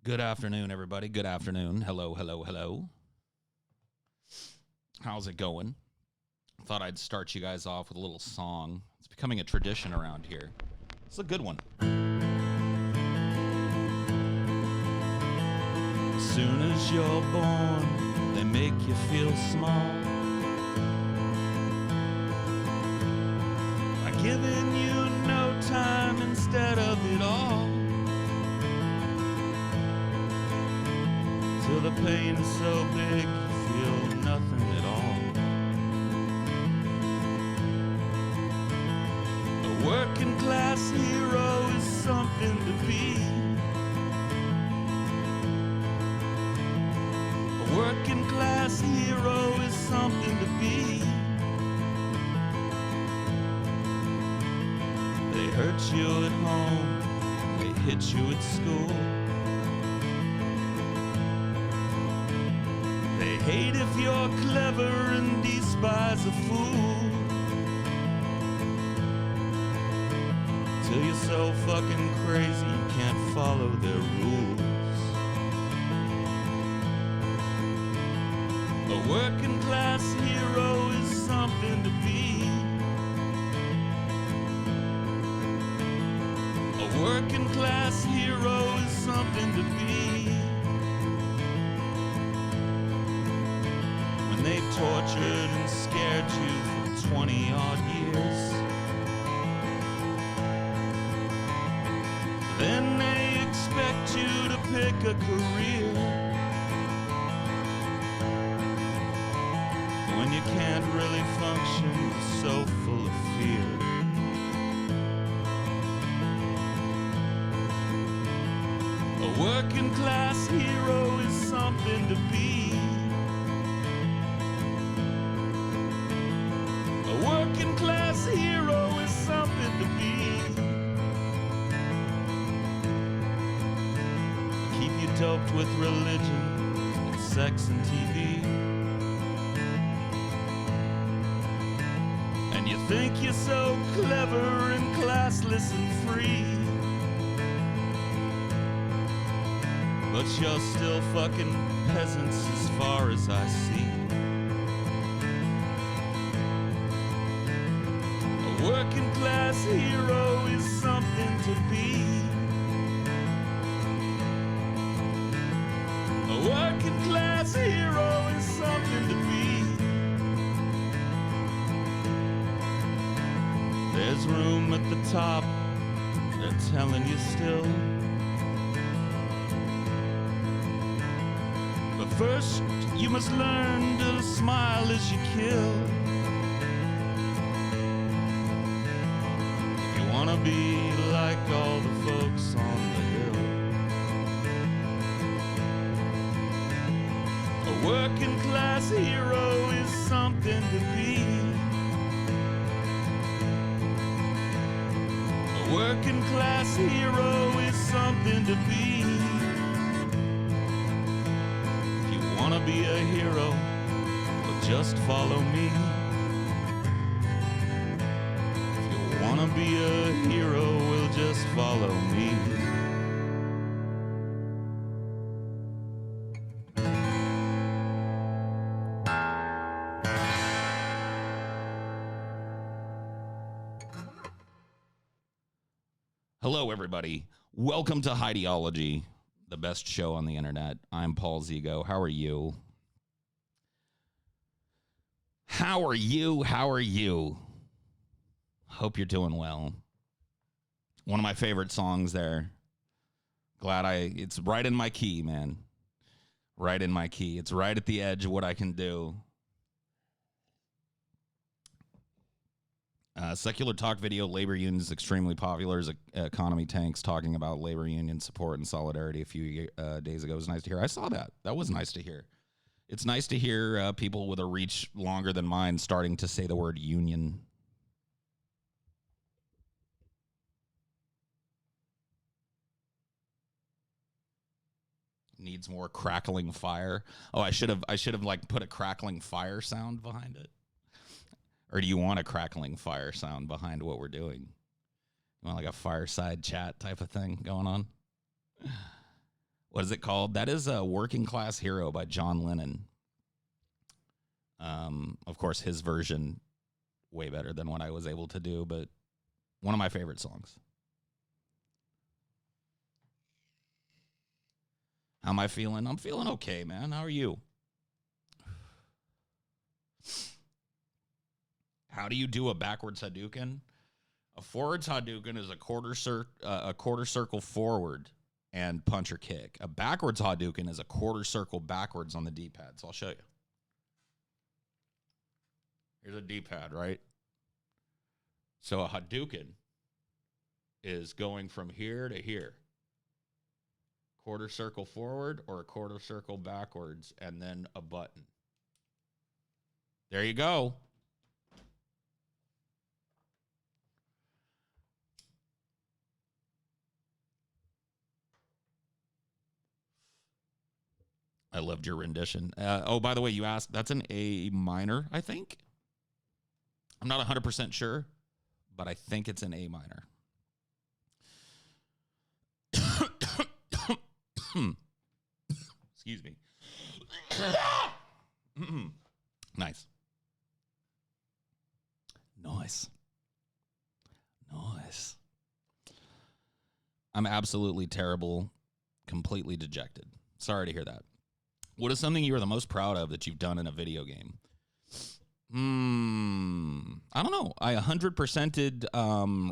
Good afternoon, everybody. Good afternoon. Hello, hello, hello. How's it going? Thought I'd start you guys off with a little song. It's becoming a tradition around here. It's a good one. As soon as you're born, they make you feel small by giving you no time instead of it all. Till the pain is so big, you feel nothing at all. A working class hero is something to be. A working class hero is something to be. They hurt you at home, they hit you at school. They hate if you're clever and despise a fool. Till you're so fucking crazy you can't follow their rules. A working class hero is something to be. A working class hero is something to be. When they've tortured and scared you for 20 odd years, then they expect you to pick a career. When you can't really function, you're so full of fear. A working class hero is something to be. A working class hero is something to be. Keep you doped with religion and sex and TV. And you think you're so clever and classless and free. But you're still fucking peasants as far as I see. A working class hero is something to be. A working class hero is something to be. There's room at the top, they're telling you still. But first, you must learn to smile as you kill. If you wanna be like all the folks on the hill. A working class hero is something to be. A working class hero is something to be. If you wanna be a hero, well, just follow me. If you wanna be a hero, well, just follow me. Hello, everybody. Welcome to Highdeology, the best show on the internet. I'm Paul Zigo. How are you? How are you? How are you? Hope you're doing well. One of my favorite songs there. It's right in my key, man. Right in my key. It's right at the edge of what I can do. Secular talk video, labor unions extremely popular as economy tanks, talking about labor union support and solidarity a few days ago. It was nice to hear. I saw that. That was nice to hear. It's nice to hear people with a reach longer than mine starting to say the word union. Needs more crackling fire. Oh, I should have like put a crackling fire sound behind it. Or do you want a crackling fire sound behind what we're doing? You want like a fireside chat type of thing going on? What is it called? That is a Working Class Hero by John Lennon. Of course, his version way better than what I was able to do, but one of my favorite songs. How am I feeling? I'm feeling okay, man. How are you? How do you do a backwards Hadouken? A forwards Hadouken is a quarter circle forward and punch or kick. A backwards Hadouken is a quarter circle backwards on the D-pad. So I'll show you. Here's a D-pad, right? So a Hadouken is going from here to here. Quarter circle forward or a quarter circle backwards and then a button. There you go. I loved your rendition. Oh, by the way, you asked, that's an A minor, I think. I'm not 100% sure, but I think it's an A minor. Excuse me. Nice. Nice. Nice. I'm absolutely terrible, completely dejected. Sorry to hear that. What is something you are the most proud of that you've done in a video game? I don't know. I 100%ed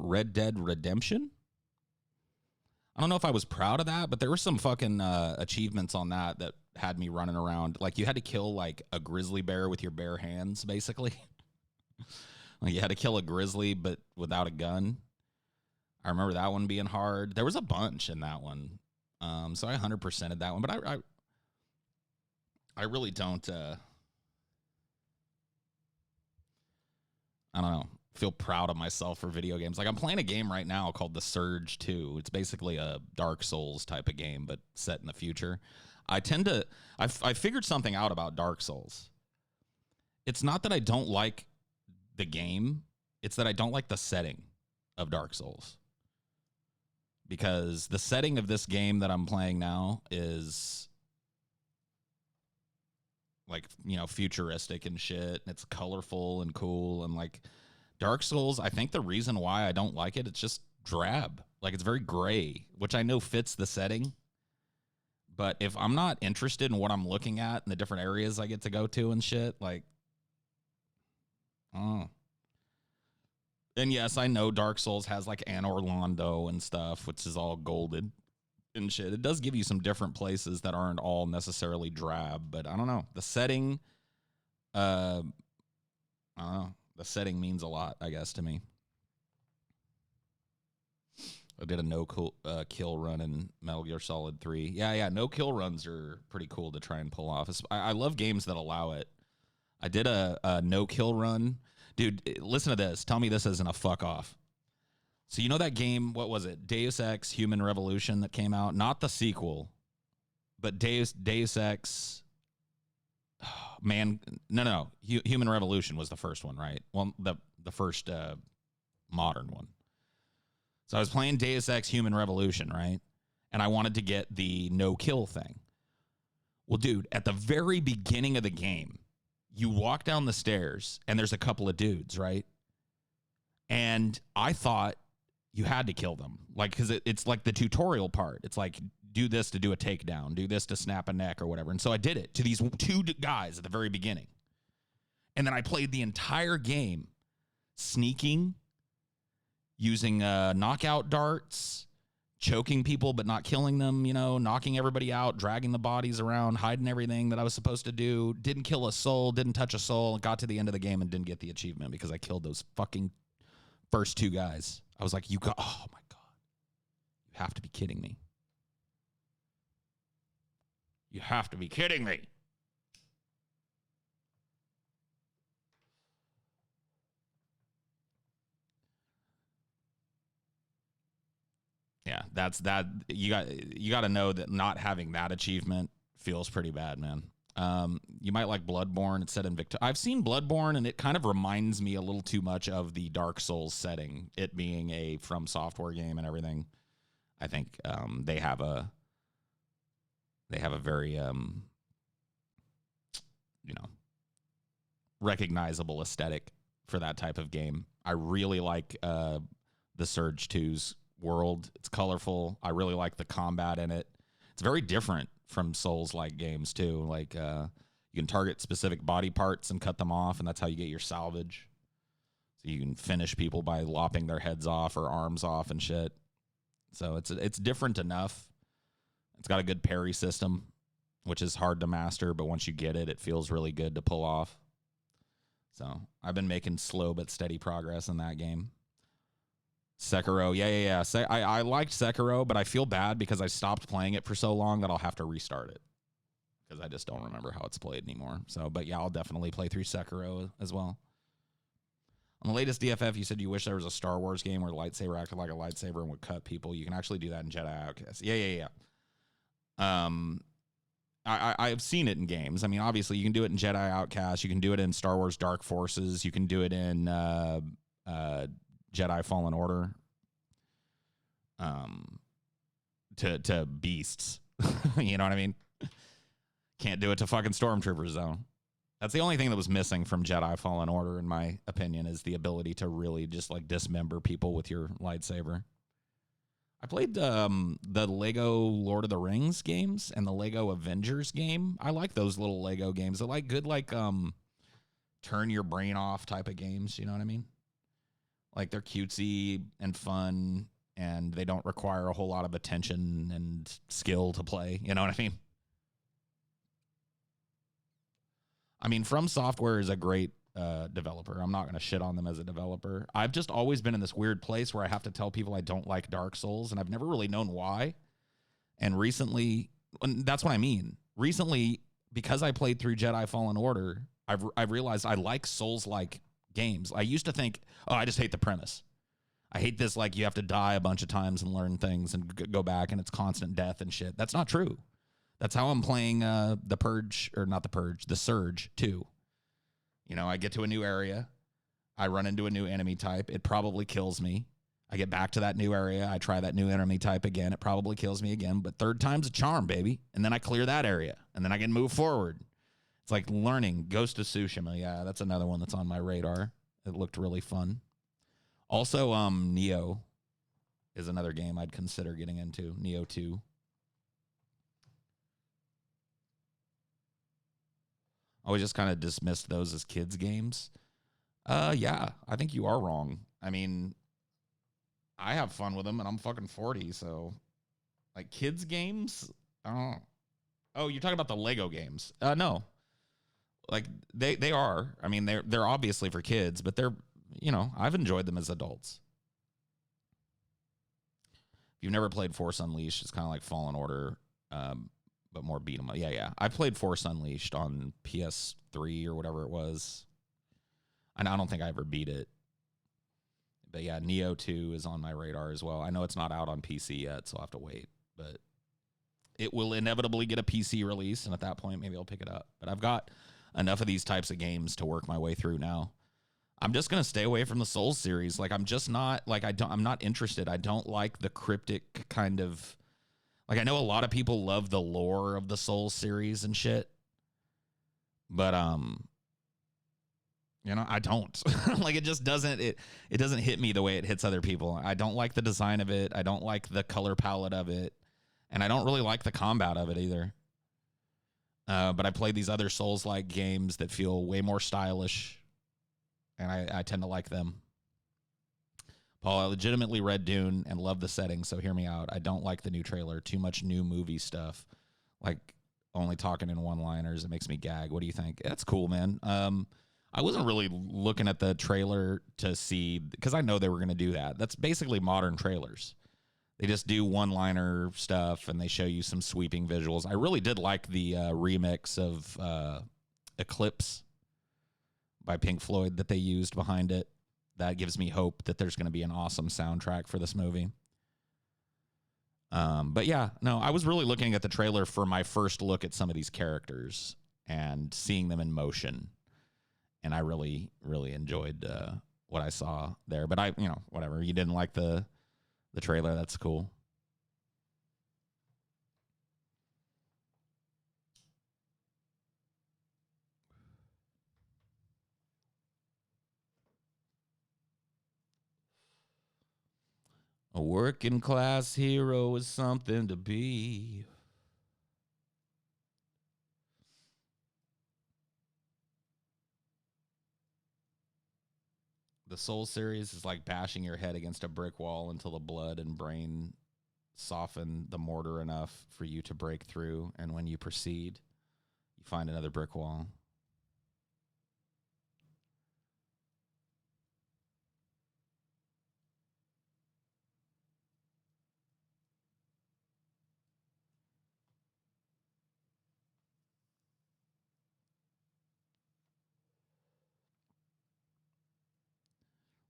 Red Dead Redemption. I don't know if I was proud of that, but there were some fucking achievements on that that had me running around. Like, you had to kill, like, a grizzly bear with your bare hands, basically. Like, you had to kill a grizzly, but without a gun. I remember that one being hard. There was a bunch in that one. So I 100%ed that one. But I really don't, I don't know, feel proud of myself for video games. Like, I'm playing a game right now called The Surge 2. It's basically a Dark Souls type of game, but set in the future. I figured something out about Dark Souls. It's not that I don't like the game. It's that I don't like the setting of Dark Souls. Because the setting of this game that I'm playing now is, like, you know, futuristic and shit. And it's colorful and cool. And, like, Dark Souls, I think the reason why I don't like it, it's just drab. Like, it's very gray, which I know fits the setting. But if I'm not interested in what I'm looking at and the different areas I get to go to and shit, like, oh. And yes, I know Dark Souls has, like, Anor Londo and stuff, which is all golden and shit. It does give you some different places that aren't all necessarily drab, but I don't know. The setting, I don't know. The setting means a lot, I guess, to me. I did a no-kill run in Metal Gear Solid 3. Yeah, no-kill runs are pretty cool to try and pull off. I love games that allow it. I did a no-kill run. Dude, listen to this. Tell me this isn't a fuck off. So you know that game, what was it? Deus Ex Human Revolution that came out? Not the sequel, but Deus Ex... No. Human Revolution was the first one, right? Well, the first modern one. So I was playing Deus Ex Human Revolution, right? And I wanted to get the no-kill thing. Well, dude, at the very beginning of the game, you walk down the stairs, and there's a couple of dudes, right? And I thought you had to kill them. Like, because it's like the tutorial part. It's like, do this to do a takedown, do this to snap a neck or whatever. And so I did it to these two guys at the very beginning. And then I played the entire game sneaking, using knockout darts, choking people but not killing them, you know, knocking everybody out, dragging the bodies around, hiding everything that I was supposed to do. Didn't kill a soul, didn't touch a soul. Got to the end of the game and didn't get the achievement because I killed those fucking first two guys. I was like, oh my God. You have to be kidding me. You have to be kidding me. Yeah, that's that. You got to know that not having that achievement feels pretty bad, man. You might like Bloodborne. It's set in Victoria. I've seen Bloodborne, and it kind of reminds me a little too much of the Dark Souls setting, it being a From Software game and everything. I think they have a They have a very recognizable aesthetic for that type of game. I really like the Surge 2's world. It's colorful. I really like the combat in it. It's very different from Souls-like games too. Like you can target specific body parts and cut them off, and that's how you get your salvage. So you can finish people by lopping their heads off or arms off and shit. So it's different enough. It's got a good parry system, which is hard to master, but once you get it, it feels really good to pull off. So I've been making slow but steady progress in that game. Sekiro, yeah. I liked Sekiro, but I feel bad because I stopped playing it for so long that I'll have to restart it because I just don't remember how it's played anymore. So, but yeah, I'll definitely play through Sekiro as well. On the latest DFF, you said you wish there was a Star Wars game where the lightsaber acted like a lightsaber and would cut people. You can actually do that in Jedi Outcast. Yeah. I've seen it in games. I mean, obviously, you can do it in Jedi Outcast. You can do it in Star Wars Dark Forces. You can do it in Jedi Fallen Order. To beasts. You know what I mean? Can't do it to fucking Stormtroopers, though. That's the only thing that was missing from Jedi Fallen Order, in my opinion, is the ability to really just, like, dismember people with your lightsaber. I played the Lego Lord of the Rings games and the Lego Avengers game. I like those little Lego games. They're like good, like turn your brain off type of games. You know what I mean? Like they're cutesy and fun, and they don't require a whole lot of attention and skill to play. You know what I mean? I mean, From Software is a great developer. I'm not going to shit on them as a developer. I've just always been in this weird place where I have to tell people I don't like Dark Souls, and I've never really known why. And recently, and that's what I mean. Recently, because I played through Jedi Fallen Order, I've realized I like Souls-like games. I used to think, oh, I just hate the premise. I hate this, like, you have to die a bunch of times and learn things and go back, and it's constant death and shit. That's not true. That's how I'm playing the Surge 2. You know, I get to a new area. I run into a new enemy type. It probably kills me. I get back to that new area. I try that new enemy type again. It probably kills me again. But third time's a charm, baby. And then I clear that area. And then I can move forward. It's like learning. Ghost of Tsushima. Yeah, that's another one that's on my radar. It looked really fun. Also, Neo is another game I'd consider getting into. Neo 2. I always just kind of dismissed those as kids' games. Yeah, I think you are wrong. I mean, I have fun with them, and I'm fucking 40, so like kids' games. I don't know. Oh, you're talking about the Lego games? No, like they are. I mean, they're obviously for kids, but they're, you know, I've enjoyed them as adults. If you've never played Force Unleashed, it's kind of like Fallen Order. But more beat 'em up. Yeah. I played Force Unleashed on PS3 or whatever it was. And I don't think I ever beat it. But yeah, Neo 2 is on my radar as well. I know it's not out on PC yet, so I'll have to wait. But it will inevitably get a PC release, and at that point, maybe I'll pick it up. But I've got enough of these types of games to work my way through now. I'm just going to stay away from the Souls series. Like, I'm just not, like, I'm not interested. I don't like the cryptic kind of... Like, I know a lot of people love the lore of the Souls series and shit. But, you know, I don't. Like, it just doesn't, it doesn't hit me the way it hits other people. I don't like the design of it. I don't like the color palette of it. And I don't really like the combat of it either. But I play these other Souls-like games that feel way more stylish. And I tend to like them. Paul, I legitimately read Dune and love the setting, so hear me out. I don't like the new trailer. Too much new movie stuff. Like, only talking in one-liners. It makes me gag. What do you think? That's cool, man. I wasn't really looking at the trailer to see, because I know they were going to do that. That's basically modern trailers. They just do one-liner stuff, and they show you some sweeping visuals. I really did like the remix of Eclipse by Pink Floyd that they used behind it. That gives me hope that there's going to be an awesome soundtrack for this movie. But yeah, no, I was really looking at the trailer for my first look at some of these characters and seeing them in motion. And I really, really enjoyed what I saw there. But I, you know, whatever. You didn't like the trailer. That's cool. A working class hero is something to be. The Soul series is like bashing your head against a brick wall until the blood and brain soften the mortar enough for you to break through. And when you proceed, you find another brick wall.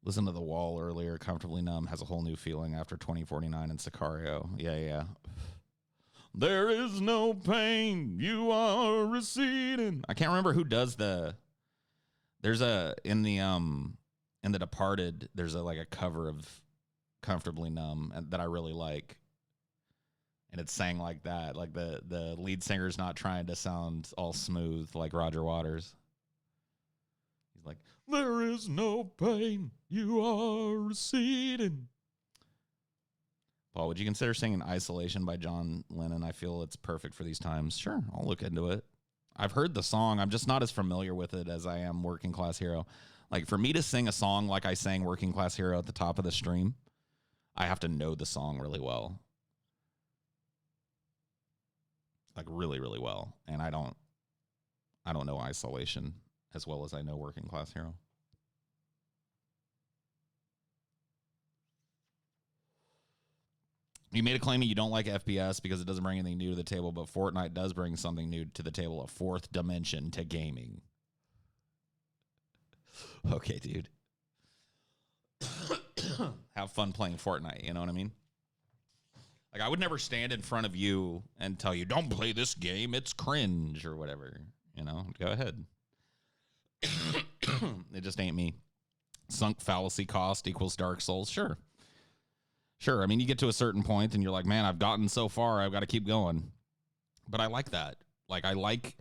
Listen to The Wall earlier. Comfortably Numb has a whole new feeling after 2049 and Sicario. Yeah. There is no pain. You are receding. I can't remember who does the. There's a in the Departed. There's a cover of Comfortably Numb that I really like, and it's sang like that. Like the lead singer's not trying to sound all smooth like Roger Waters. He's like, there is no pain, you are receding. Paul, would you consider singing Isolation by John Lennon? I feel it's perfect for these times. Sure, I'll look into it. I've heard the song. I'm just not as familiar with it as I am Working Class Hero. Like, for me to sing a song like I sang Working Class Hero at the top of the stream, I have to know the song really well. Like, really, really well. And I don't know Isolation as well as I know Working Class Hero. You made a claim that you don't like FPS because it doesn't bring anything new to the table, but Fortnite does bring something new to the table, a fourth dimension to gaming. Okay, dude. Have fun playing Fortnite, you know what I mean? Like, I would never stand in front of you and tell you, don't play this game, it's cringe or whatever. You know, go ahead. It just ain't me. Sunk fallacy cost equals Dark Souls. Sure. I mean, you get to a certain point and you're like, man, I've gotten so far. I've got to keep going. But I like that. Like,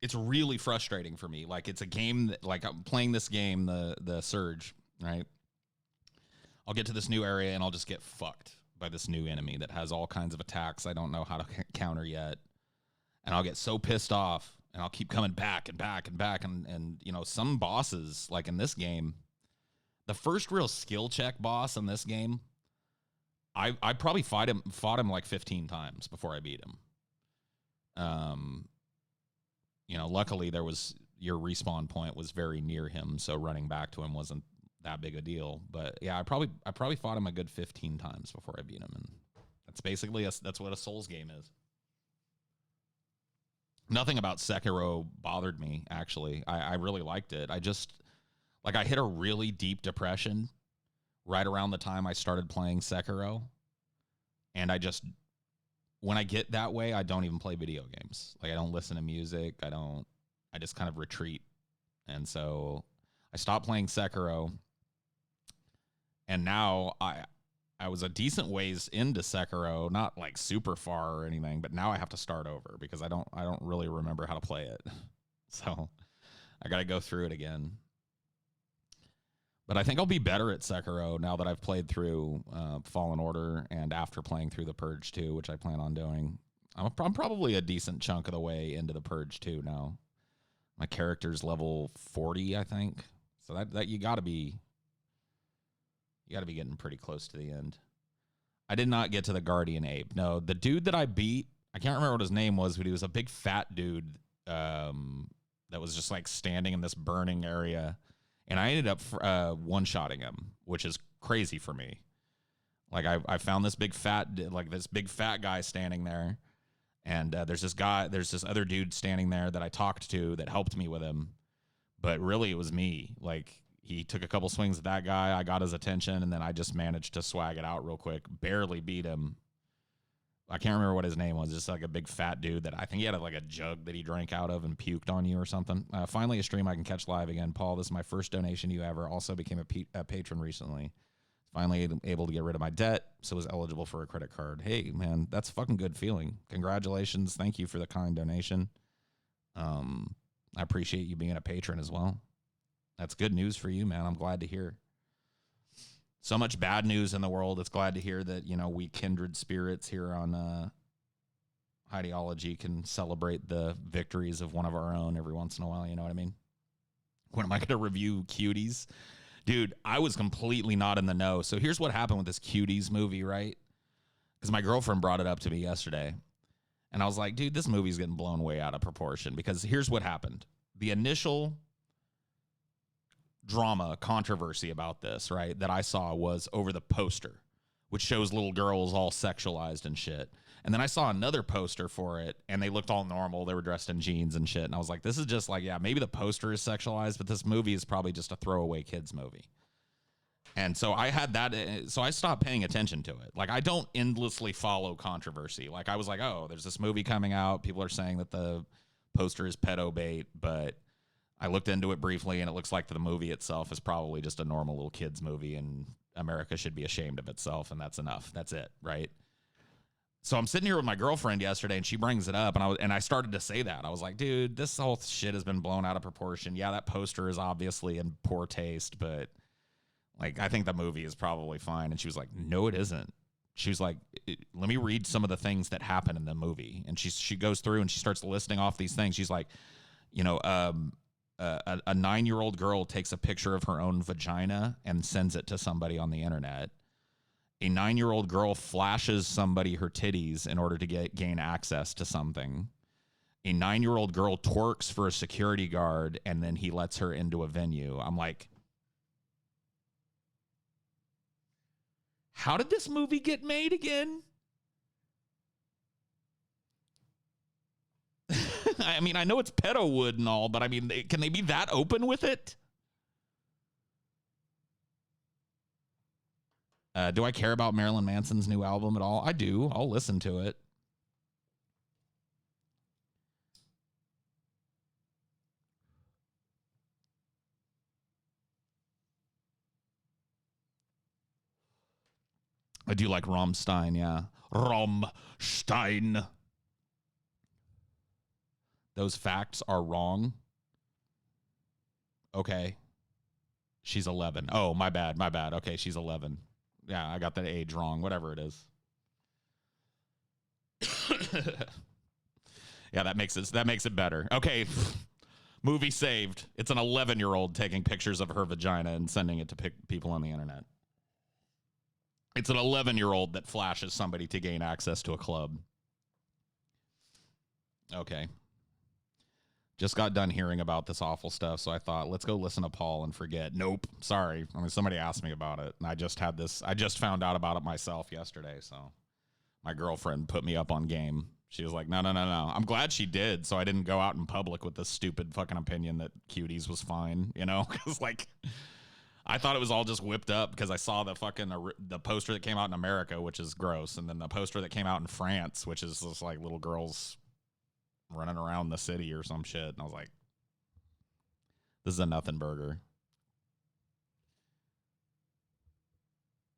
it's really frustrating for me. Like, it's a game that, like, I'm playing this game, the Surge, right? I'll get to this new area and I'll just get fucked by this new enemy that has all kinds of attacks I don't know how to counter yet. And I'll get so pissed off and I'll keep coming back and back and back. And you know, some bosses, like in this game, the first real skill check boss in this game, I probably fought him like 15 times before I beat him. You know, luckily your respawn point was very near him, so running back to him wasn't that big a deal. But yeah, I probably fought him a good 15 times before I beat him, and that's basically that's what a Souls game is. Nothing about Sekiro bothered me, actually. I really liked it. I just, like, I hit a really deep depression right around the time I started playing Sekiro. And when I get that way, I don't even play video games. Like, I don't listen to music. I just kind of retreat. And so I stopped playing Sekiro. And now I was a decent ways into Sekiro, not like super far or anything, but now I have to start over because I don't really remember how to play it. So I got to go through it again. But I think I'll be better at Sekiro now that I've played through Fallen Order and after playing through the Purge 2, which I plan on doing. I'm probably a decent chunk of the way into the Purge 2 now. My character's level 40, I think. So that you got to be getting pretty close to the end. I did not get to the Guardian Ape. No, the dude that I beat, I can't remember what his name was, but he was a big fat dude that was just like standing in this burning area. And I ended up one-shotting him, which is crazy for me. Like, I found this big fat guy standing there. And there's this other dude standing there that I talked to that helped me with him. But really, it was me. Like, he took a couple swings at that guy. I got his attention, and then I just managed to swag it out real quick. Barely beat him. I can't remember what his name was. Just like a big fat dude that I think he had like a jug that he drank out of and puked on you or something. Finally, a stream I can catch live again. Paul, this is my first donation you ever. Also became a patron recently. Finally able to get rid of my debt, so was eligible for a credit card. Hey, man, that's a fucking good feeling. Congratulations. Thank you for the kind donation. I appreciate you being a patron as well. That's good news for you, man. I'm glad to hear. So much bad news in the world. It's glad to hear that, we kindred spirits here on Highdeology can celebrate the victories of one of our own every once in a while. You know what I mean? When am I going to review Cuties? Dude, I was completely not in the know. So here's what happened with this Cuties movie, right? Because my girlfriend brought it up to me yesterday. And I was like, dude, this movie's getting blown way out of proportion. Because here's what happened. The initial drama controversy about this, right, that I saw was over the poster, which shows little girls all sexualized and shit. And then I saw another poster for it, and they looked all normal. They were dressed in jeans and shit. And I was like, this is just like, yeah, maybe the poster is sexualized, but this movie is probably just a throwaway kids movie. And so I had that. So I stopped paying attention to it. Like, I don't endlessly follow controversy. Like, I was like, oh, there's this movie coming out. People are saying that the poster is pedo bait, but I looked into it briefly, and it looks like the movie itself is probably just a normal little kids movie, and America should be ashamed of itself, and that's enough. That's it, right? So I'm sitting here with my girlfriend yesterday, and she brings it up, and I started to say that. I was like, dude, this whole shit has been blown out of proportion. Yeah, that poster is obviously in poor taste, but like, I think the movie is probably fine. And she was like, no, it isn't. She was like, let me read some of the things that happen in the movie. And she goes through and she starts listing off these things. She's like, a 9-year-old girl takes a picture of her own vagina and sends it to somebody on the internet. A 9-year-old girl flashes somebody her titties in order to gain access to something. A 9-year-old girl twerks for a security guard, and then he lets her into a venue. I'm like, how did this movie get made again? I mean, I know it's pedo wood and all, but I mean, can they be that open with it? Do I care about Marilyn Manson's new album at all? I do. I'll listen to it. I do like Rammstein, yeah. Rammstein. Those facts are wrong. Okay. She's 11. Oh, my bad. Okay, she's 11. Yeah, I got that age wrong. Whatever it is. Yeah, that makes it better. Okay. Movie saved. It's an 11-year-old taking pictures of her vagina and sending it to people on the internet. It's an 11-year-old that flashes somebody to gain access to a club. Okay. Just got done hearing about this awful stuff, so I thought, let's go listen to Paul and forget. Nope. Sorry. I mean, somebody asked me about it, and I just found out about it myself yesterday, so my girlfriend put me up on game. She was like, no. I'm glad she did, so I didn't go out in public with this stupid fucking opinion that Cuties was fine, Because, like, I thought it was all just whipped up because I saw the poster that came out in America, which is gross, and then the poster that came out in France, which is just like little girls running around the city or some shit. And I was like, this is a nothing burger.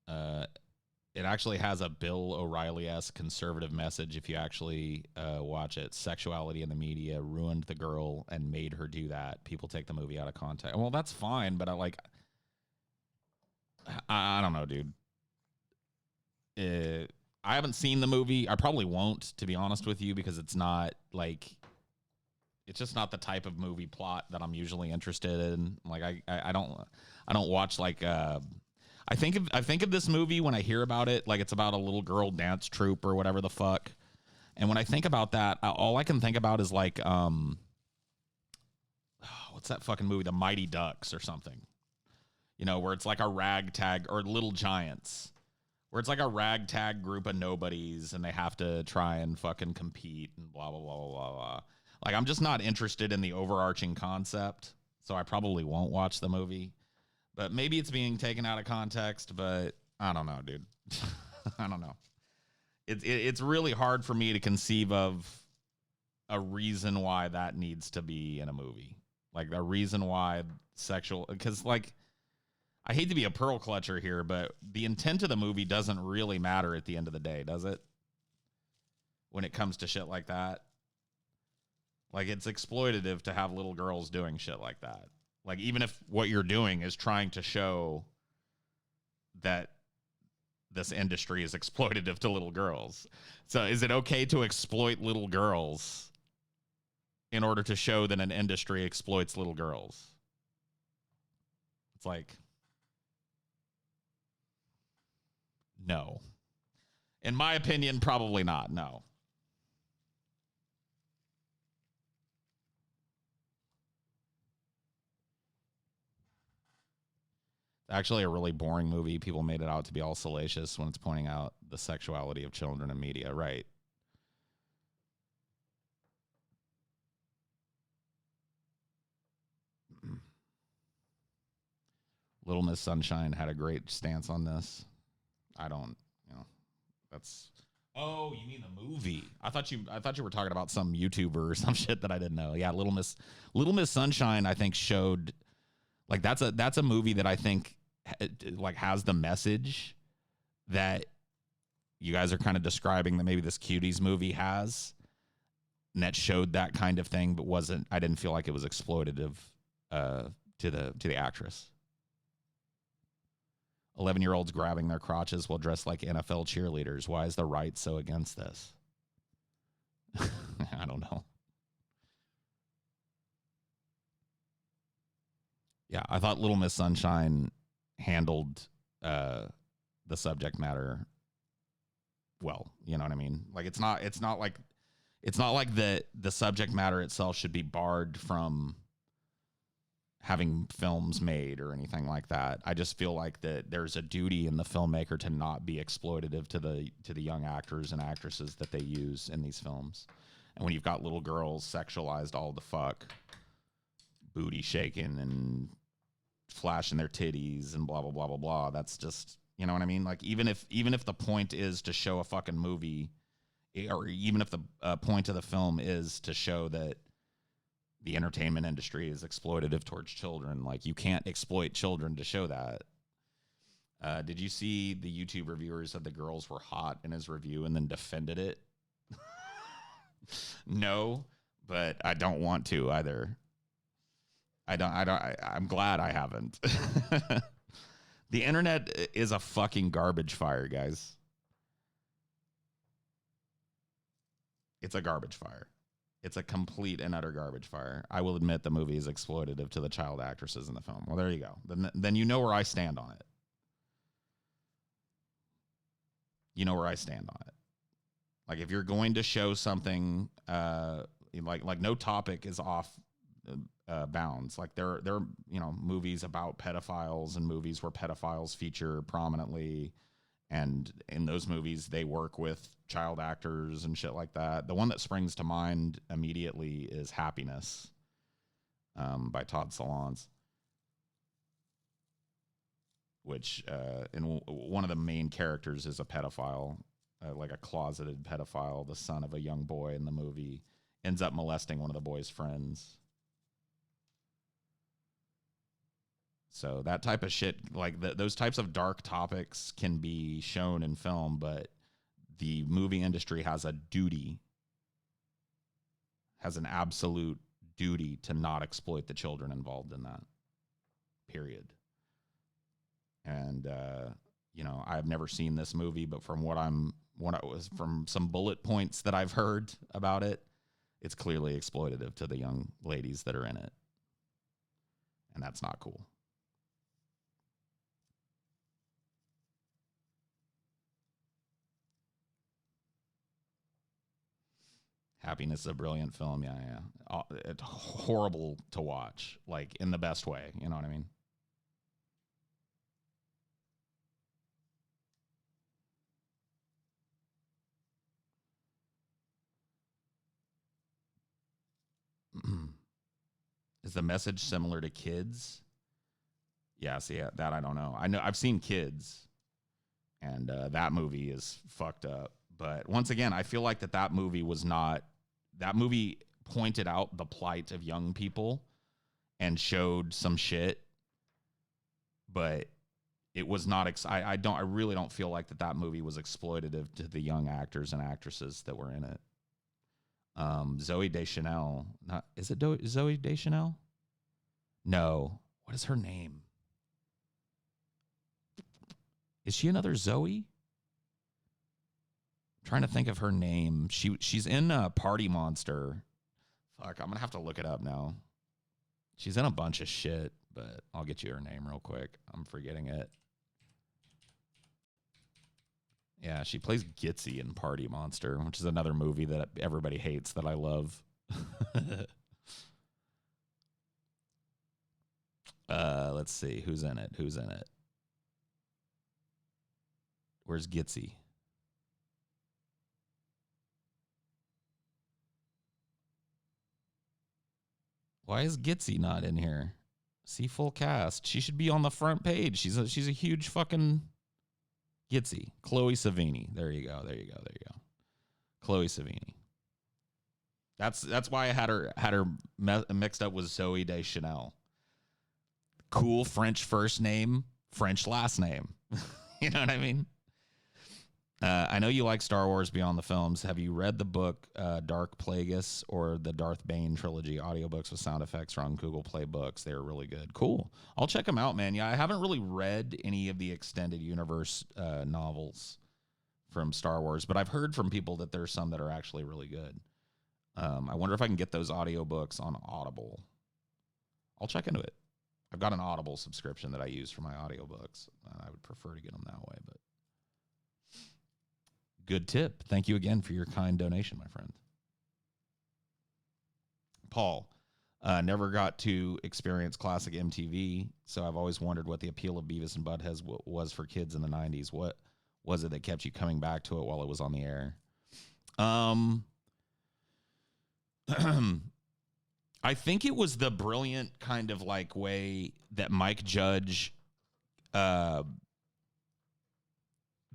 It actually has a Bill O'Reilly-esque conservative message if you actually watch it. Sexuality in the media ruined the girl and made her do that. People take the movie out of context. Well, that's fine, but I don't know, dude. I haven't seen the movie. I probably won't, to be honest with you, because it's not like, it's just not the type of movie plot that I'm usually interested in. Like, I don't watch like I think of this movie when I hear about it, like it's about a little girl dance troupe or whatever the fuck. And when I think about that, all I can think about is like what's that fucking movie, The Mighty Ducks or something. Where it's like a ragtag, or Little Giants, where it's like a ragtag group of nobodies and they have to try and fucking compete and blah, blah, blah, blah, blah. Like, I'm just not interested in the overarching concept, so I probably won't watch the movie. But maybe it's being taken out of context, but I don't know, dude. I don't know. It's really hard for me to conceive of a reason why that needs to be in a movie. Like, a reason why because, like, I hate to be a pearl clutcher here, but the intent of the movie doesn't really matter at the end of the day, does it? When it comes to shit like that. Like, it's exploitative to have little girls doing shit like that. Like, even if what you're doing is trying to show that this industry is exploitative to little girls. So is it okay to exploit little girls in order to show that an industry exploits little girls? It's like, no. In my opinion, probably not. No. Actually, a really boring movie. People made it out to be all salacious when it's pointing out the sexuality of children in media. Right. Little Miss Sunshine had a great stance on this. I don't, that's. Oh, you mean the movie? I thought you were talking about some YouTuber or some shit that I didn't know. Yeah, Little Miss Sunshine, I think showed, like, that's a movie that I think like has the message that you guys are kind of describing that maybe this Cuties movie has, and that showed that kind of thing, but wasn't. I didn't feel like it was exploitative to the actress. 11-year-olds grabbing their crotches while dressed like NFL cheerleaders. Why is the right so against this? I don't know. Yeah, I thought Little Miss Sunshine handled the subject matter well. You know what I mean? Like it's not like the subject matter itself should be barred from having films made or anything like that. I just feel like that there's a duty in the filmmaker to not be exploitative to the young actors and actresses that they use in these films. And when you've got little girls sexualized all the fuck, booty shaking and flashing their titties and blah blah blah blah blah, that's just, you know what I mean? Like even if the point is to show a fucking movie, or even if the point of the film is to show that the entertainment industry is exploitative towards children, like you can't exploit children to show that. Did you see the YouTube reviewer said the girls were hot in his review and then defended it? No, but I don't want to either. I'm glad I haven't. The internet is a fucking garbage fire, guys. It's a garbage fire. It's a complete and utter garbage fire. I will admit the movie is exploitative to the child actresses in the film. Well, there you go. Then you know where I stand on it. You know where I stand on it. Like if you're going to show something, like no topic is off bounds. Like there are movies about pedophiles and movies where pedophiles feature prominently. And in those movies, they work with child actors and shit like that. The one that springs to mind immediately is Happiness by Todd Solondz, which one of the main characters is a pedophile, like a closeted pedophile, the son of a young boy in the movie, ends up molesting one of the boy's friends. So that type of shit, like those types of dark topics can be shown in film, but the movie industry has a duty, has an absolute duty to not exploit the children involved in that, period. And, I've never seen this movie, but from from some bullet points that I've heard about it, it's clearly exploitative to the young ladies that are in it. And that's not cool. Happiness is a brilliant film. Yeah. It's horrible to watch, like in the best way. You know what I mean? Is the message similar to Kids? Yeah, see, that I don't know. I know I've seen Kids, and that movie is fucked up. But once again, I feel like that movie was not. That movie pointed out the plight of young people and showed some shit, but it was not. I really don't feel like that movie was exploitative to the young actors and actresses that were in it. Zoe Deschanel, is it Zoe Deschanel? No, what is her name? Is she another Zoe? I'm trying to think of her name. She's in Party Monster. Fuck, I'm gonna have to look it up now. She's in a bunch of shit, but I'll get you her name real quick. I'm forgetting it. Yeah, she plays Gitzy in Party Monster, which is another movie that everybody hates that I love. Let's see. Who's in it? Who's in it? Where's Gitzy? Why is Gitzy not in here? See full cast. She should be on the front page. She's a huge fucking Gitzy. Chloe Savini. There you go. There you go. There you go. Chloe Savini. That's why I had her mixed up with Zoe Deschanel. Cool French first name, French last name. You know what I mean? I know you like Star Wars Beyond the Films. Have you read the book Dark Plagueis or the Darth Bane trilogy audiobooks with sound effects on Google Play Books? They're really good. Cool. I'll check them out, man. Yeah, I haven't really read any of the extended universe novels from Star Wars, but I've heard from people that there's some that are actually really good. I wonder if I can get those audiobooks on Audible. I'll check into it. I've got an Audible subscription that I use for my audiobooks. I would prefer to get them that way, but good tip. Thank you again for your kind donation, my friend. Paul, never got to experience classic MTV, so I've always wondered what the appeal of Beavis and Butthead was for kids in the 90s. What was it that kept you coming back to it while it was on the air? I think it was the brilliant kind of like way that Mike Judge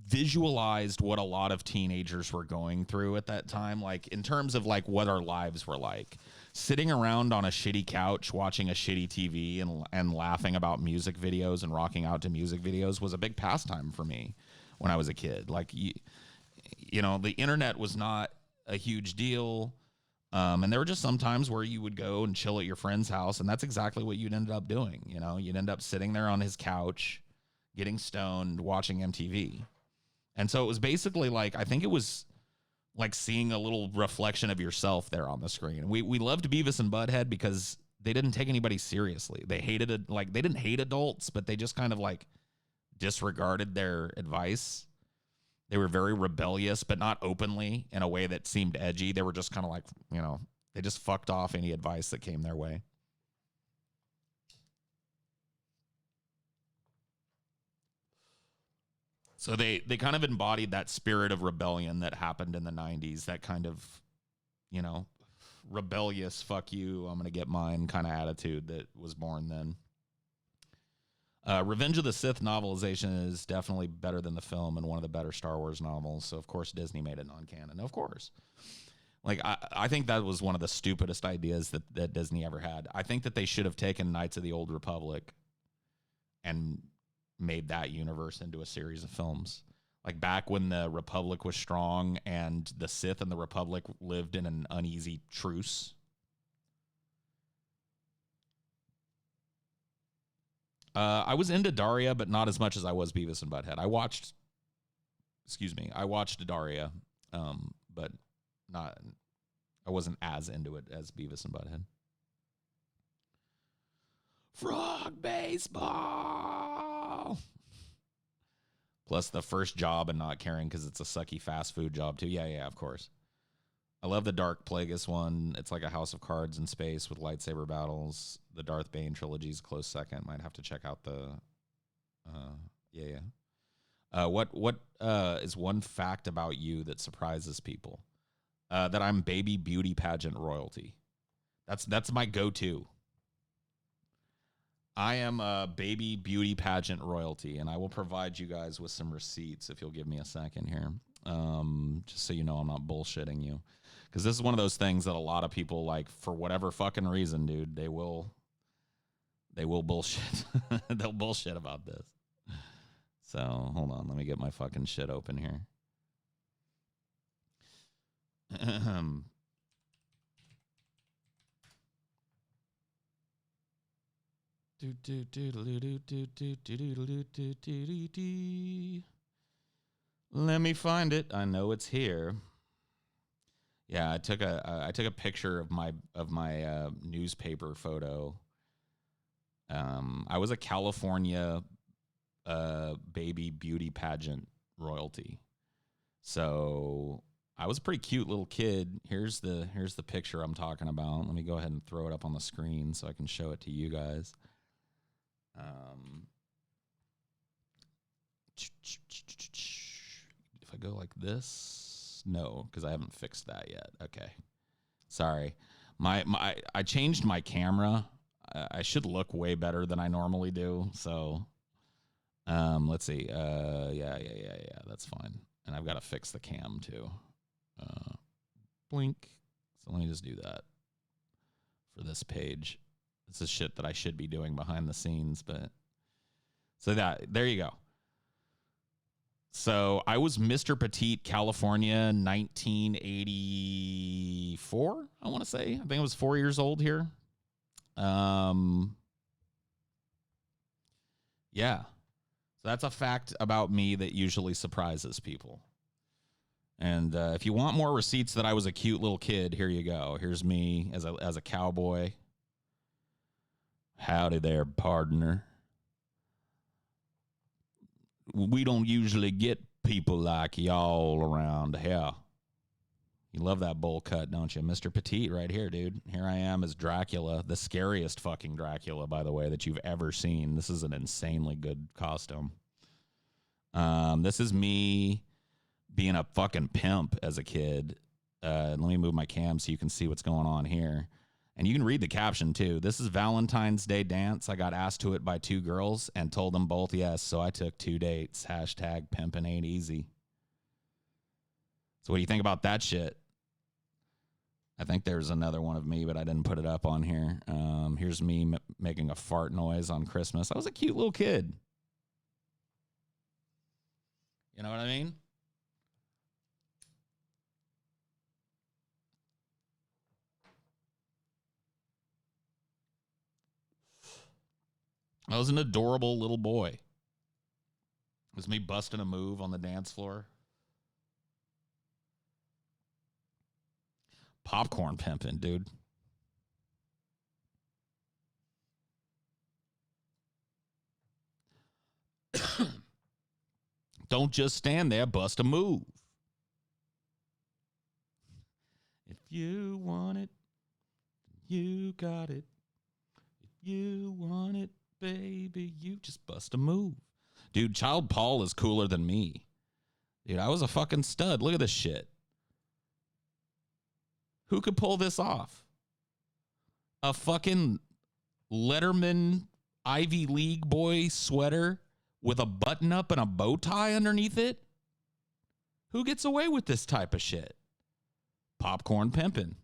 visualized what a lot of teenagers were going through at that time, like in terms of like what our lives were like. Sitting around on a shitty couch watching a shitty TV and laughing about music videos and rocking out to music videos was a big pastime for me when I was a kid. Like, you know, the internet was not a huge deal. And there were just some times where you would go and chill at your friend's house, and that's exactly what you'd end up doing. You know, you'd end up sitting there on his couch, getting stoned, watching MTV. And so it was basically like, I think it was like seeing a little reflection of yourself there on the screen. We loved Beavis and Butthead because they didn't take anybody seriously. They hated it. Like, they didn't hate adults, but they just kind of like disregarded their advice. They were very rebellious, but not openly in a way that seemed edgy. They were just kind of like, you know, they just fucked off any advice that came their way. So they kind of embodied that spirit of rebellion that happened in the 90s, that kind of, you know, rebellious, fuck you, I'm going to get mine kind of attitude that was born then. Revenge of the Sith novelization is definitely better than the film and one of the better Star Wars novels. So, of course, Disney made it non-canon. Of course. Like, I think that was one of the stupidest ideas that Disney ever had. I think that they should have taken Knights of the Old Republic and made that universe into a series of films. Like, back when the Republic was strong and the Sith and the Republic lived in an uneasy truce. I was into Daria, but not as much as I was Beavis and Butthead. I watched Daria, but not. I wasn't as into it as Beavis and Butthead. Frog baseball. Plus the first job and not caring because it's a sucky fast food job too. Yeah, of course. I love the Dark Plagueis one. It's like a House of Cards in space with lightsaber battles. The Darth Bane trilogy is close second. Might have to check out the. What is one fact about you that surprises people? That I'm baby beauty pageant royalty. That's my go-to. I am a baby beauty pageant royalty, and I will provide you guys with some receipts if you'll give me a second here. Just so you know I'm not bullshitting you. Because this is one of those things that a lot of people, like, for whatever fucking reason, dude, they will bullshit. They'll bullshit about this. So, hold on. Let me get my fucking shit open here. Let me find it. I know it's here. Yeah, I took a picture of my newspaper photo. I was a California baby beauty pageant royalty. So I was a pretty cute little kid. Here's the picture I'm talking about. Let me go ahead and throw it up on the screen so I can show it to you guys. If I go like this, no, because I haven't fixed that yet. Okay, sorry. I changed my camera. I should look way better than I normally do. So, let's see. Yeah. That's fine. And I've got to fix the cam too. Blink. So let me just do that for this page. This is shit that I should be doing behind the scenes, but so there you go. So I was Mr. Petite, California, 1984, I want to say. I think I was 4 years old here. Yeah. So that's a fact about me that usually surprises people. And if you want more receipts that I was a cute little kid, here you go. Here's me as a cowboy. Howdy there, partner. We don't usually get people like y'all around here. You love that bowl cut, don't you? Mr. Petite right here, dude. Here I am as Dracula, the scariest fucking Dracula, by the way, that you've ever seen. This is an insanely good costume. This is me being a fucking pimp as a kid. Let me move my cam so you can see what's going on here. And you can read the caption, too. This is Valentine's Day dance. I got asked to it by 2 girls and told them both yes, so I took 2 dates. Hashtag pimpin' ain't easy. So what do you think about that shit? I think there's another one of me, but I didn't put it up on here. Here's me making a fart noise on Christmas. I was a cute little kid. You know what I mean? I was an adorable little boy. It was me busting a move on the dance floor. Popcorn pimping, dude. Don't just stand there, bust a move. If you want it, you got it. If you want it, baby, you just bust a move. Dude, Child Paul is cooler than me. Dude, I was a fucking stud. Look at this shit. Who could pull this off? A fucking Letterman Ivy League boy sweater with a button up and a bow tie underneath it? Who gets away with this type of shit? Popcorn pimping.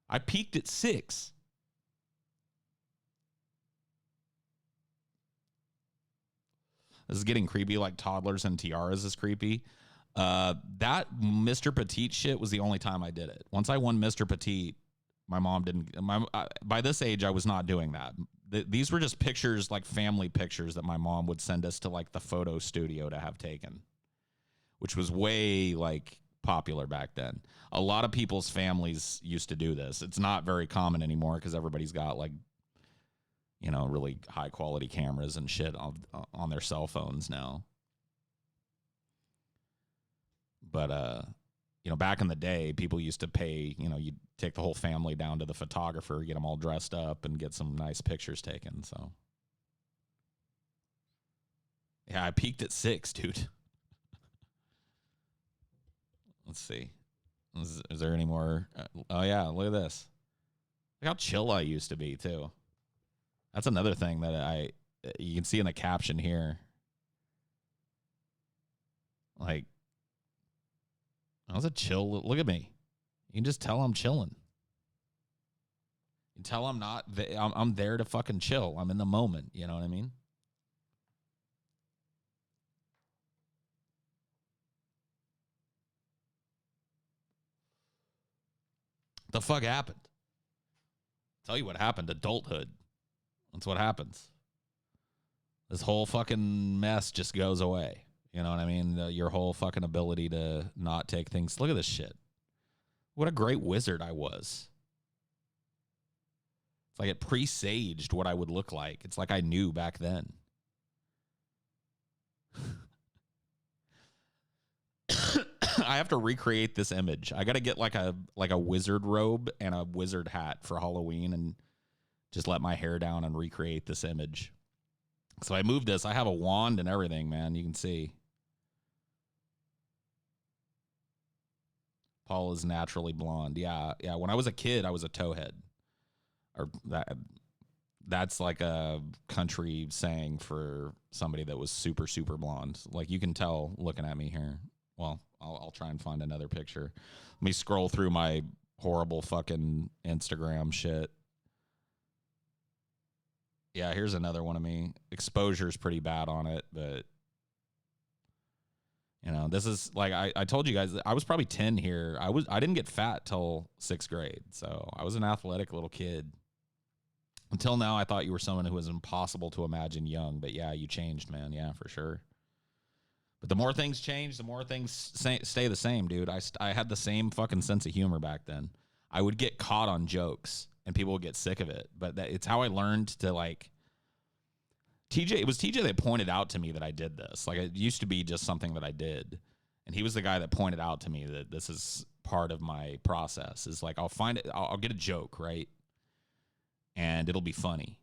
I peaked at 6. This is getting creepy, like toddlers and tiaras is creepy. That Mr. Petite shit was the only time I did it. Once I won Mr. Petite, my mom didn't. By this age, I was not doing that. These were just pictures, like family pictures that my mom would send us to like the photo studio to have taken, which was way like popular back then. A lot of people's families used to do this. It's not very common anymore because everybody's got like, you know, really high quality cameras and shit on their cell phones now. But, you know, back in the day, people used to pay, you know, you'd take the whole family down to the photographer, get them all dressed up and get some nice pictures taken. So, yeah, I peaked at 6, dude. Let's see. Is there any more? Oh, yeah, look at this. Look how chill I used to be, too. That's another thing that you can see in the caption here. Like, I was a chill. Look at me. You can just tell I'm chilling. You can tell I'm not. I'm there to fucking chill. I'm in the moment. You know what I mean? The fuck happened? Tell you what happened. Adulthood. That's what happens. This whole fucking mess just goes away. You know what I mean? Your whole fucking ability to not take things. Look at this shit. What a great wizard I was. It's like it presaged what I would look like. It's like I knew back then. I have to recreate this image. I got to get like a wizard robe and a wizard hat for Halloween and just let my hair down and recreate this image. So I moved this. I have a wand and everything, man. You can see. Paul is naturally blonde. Yeah. When I was a kid, I was a towhead. Or that's like a country saying for somebody that was super, super blonde. Like you can tell looking at me here. Well, I'll try and find another picture. Let me scroll through my horrible fucking Instagram shit. Yeah, here's another one of me. Exposure's pretty bad on it, but you know, this is like I told you guys, I was probably 10 here. I didn't get fat till 6th grade, so I was an athletic little kid. Until now, I thought you were someone who was impossible to imagine young, but yeah, you changed, man. Yeah, for sure. But the more things change, the more things stay the same, dude. I had the same fucking sense of humor back then. I would get caught on jokes, and people would get sick of it. But it's how I learned to, like, TJ. It was TJ that pointed out to me that I did this. Like, it used to be just something that I did. And he was the guy that pointed out to me that this is part of my process. Is like, I'll get a joke, right? And it'll be funny.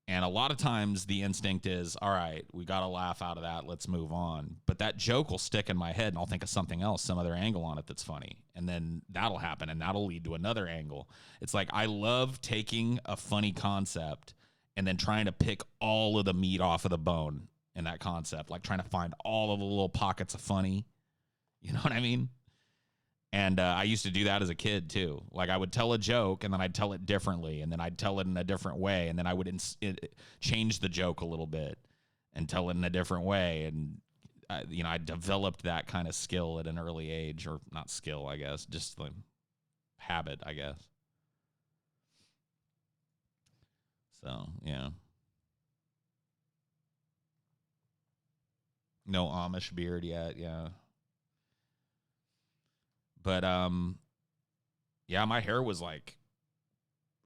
And a lot of times the instinct is, all right, we got to laugh out of that. Let's move on. But that joke will stick in my head and I'll think of something else, some other angle on it that's funny. And then that'll happen and that'll lead to another angle. It's like I love taking a funny concept and then trying to pick all of the meat off of the bone in that concept, like trying to find all of the little pockets of funny. You know what I mean? And I used to do that as a kid, too. Like, I would tell a joke, and then I'd tell it differently, and then I'd tell it in a different way, and then I would change the joke a little bit and tell it in a different way. And, I developed that kind of skill at an early age, or not skill, I guess, just the habit, I guess. So, yeah. No Amish beard yet, yeah. But, yeah, my hair was like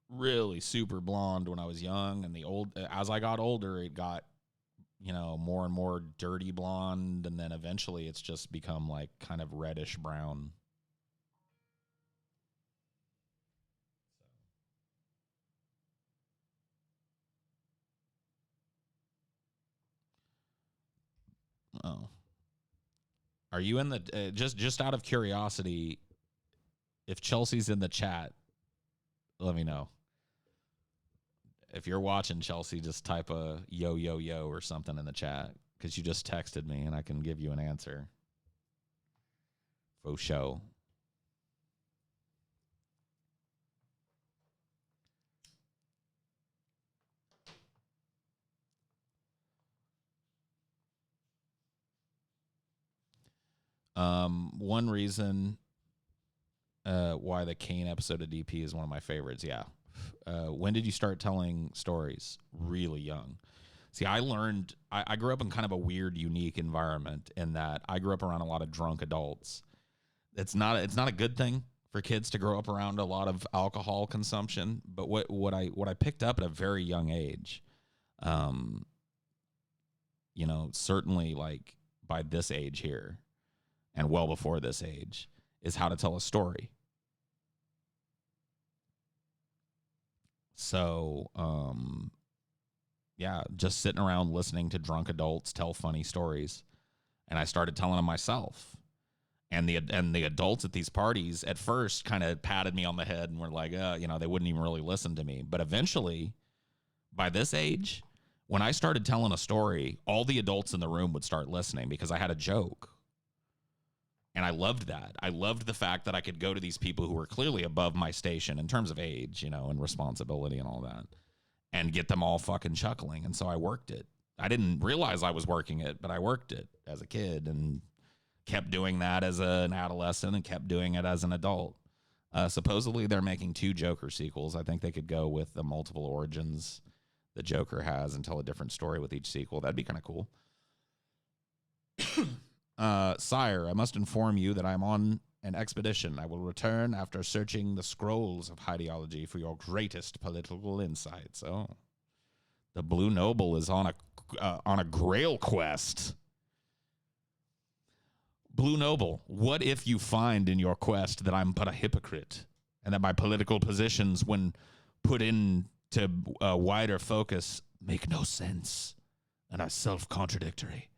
really super blonde when I was young, and as I got older, it got, more and more dirty blonde, and then eventually it's just become like kind of reddish brown. Oh, are you in the just out of curiosity? If Chelsea's in the chat, let me know. If you're watching, Chelsea, just type a yo, yo, yo or something in the chat because you just texted me and I can give you an answer. For show. One reason why the Kane episode of DP is one of my favorites. Yeah. When did you start telling stories? Really young. See, I grew up in kind of a weird, unique environment in that I grew up around a lot of drunk adults. It's not a good thing for kids to grow up around a lot of alcohol consumption. But what I picked up at a very young age, certainly like by this age here and well before this age, is how to tell a story. So, yeah, just sitting around listening to drunk adults tell funny stories. And I started telling them myself. And the adults at these parties at first kind of patted me on the head and were like, they wouldn't even really listen to me. But eventually, by this age, when I started telling a story, all the adults in the room would start listening because I had a joke. And I loved that. I loved the fact that I could go to these people who were clearly above my station in terms of age, and responsibility and all that, and get them all fucking chuckling. And so I worked it. I didn't realize I was working it, but I worked it as a kid and kept doing that as an adolescent and kept doing it as an adult. Supposedly they're making 2 Joker sequels. I think they could go with the multiple origins the Joker has and tell a different story with each sequel. That'd be kind of cool. Sire, I must inform you that I'm on an expedition. I will return after searching the scrolls of Highdeology for your greatest political insights. Oh, the Blue Noble is on a Grail quest. Blue Noble, what if you find in your quest that I'm but a hypocrite and that my political positions, when put into a wider focus, make no sense and are self-contradictory?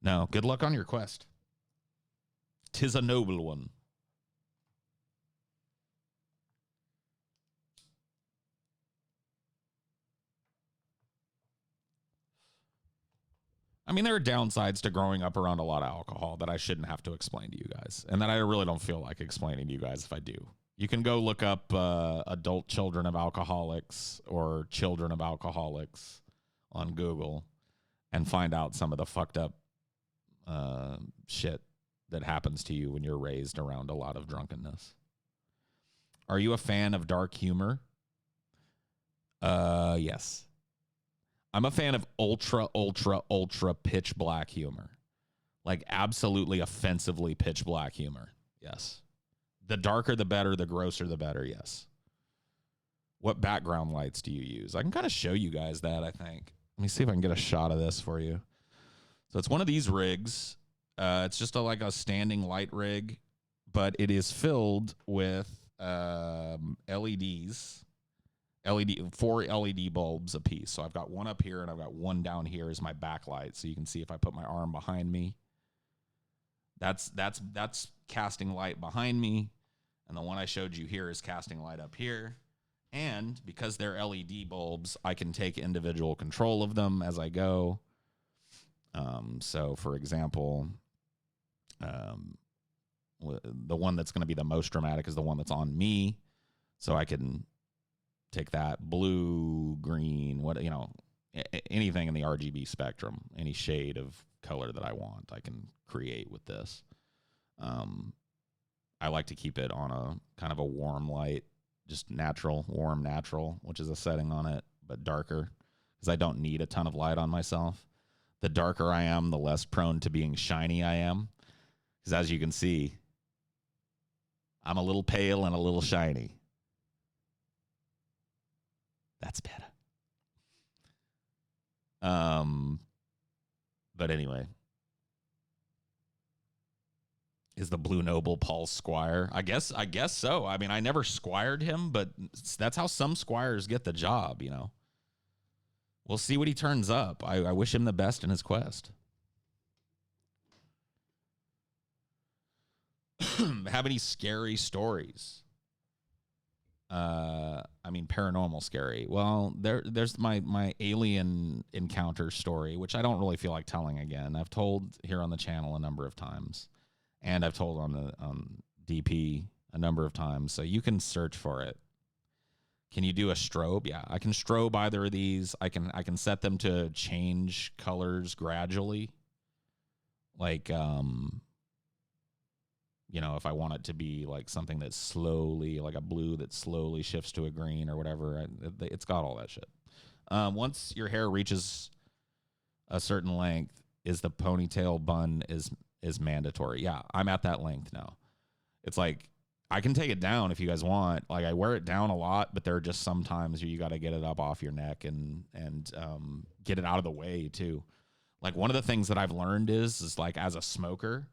No, good luck on your quest. 'Tis a noble one. I mean, there are downsides to growing up around a lot of alcohol that I shouldn't have to explain to you guys, and that I really don't feel like explaining to you guys if I do. You can go look up adult children of alcoholics or children of alcoholics on Google and find out some of the fucked up shit that happens to you when you're raised around a lot of drunkenness. Are you a fan of dark humor? Yes. I'm a fan of ultra pitch black humor. Like absolutely offensively pitch black humor. Yes. The darker the better, the grosser the better, yes. What background lights do you use? I can kind of show you guys that, I think. Let me see if I can get a shot of this for you. So it's one of these rigs. It's just like a standing light rig, but it is filled with LEDs. 4 LED bulbs a piece. So I've got one up here and I've got one down here as my backlight. So you can see if I put my arm behind me, that's casting light behind me. And the one I showed you here is casting light up here. And because they're LED bulbs, I can take individual control of them as I go. So for example, the one that's going to be the most dramatic is the one that's on me. So I can take that blue, green, anything in the RGB spectrum, any shade of color that I want, I can create with this. I like to keep it on a kind of a warm light, just warm natural, which is a setting on it, but darker, because I don't need a ton of light on myself. The darker I am, the less prone to being shiny I am, because as you can see, I'm a little pale and a little shiny. That's better. But anyway, is the Blue Noble Paul Squire? I guess so. I mean, I never squired him, but that's how some squires get the job, you know. We'll see what he turns up. I wish him the best in his quest. Have any scary stories? I mean, paranormal scary. Well, there's my alien encounter story, which I don't really feel like telling again. I've told here on the channel a number of times, and I've told on DP a number of times. So you can search for it. Can you do a strobe? Yeah, I can strobe either of these. I can set them to change colors gradually. Like if I want it to be like something that's slowly, like a blue that slowly shifts to a green or whatever, it's got all that shit. Once your hair reaches a certain length, is the ponytail bun is mandatory. Yeah, I'm at that length now. It's like, I can take it down if you guys want. Like, I wear it down a lot, but there are just some times you got to get it up off your neck and get it out of the way too. Like, one of the things that I've learned is like, as a smoker,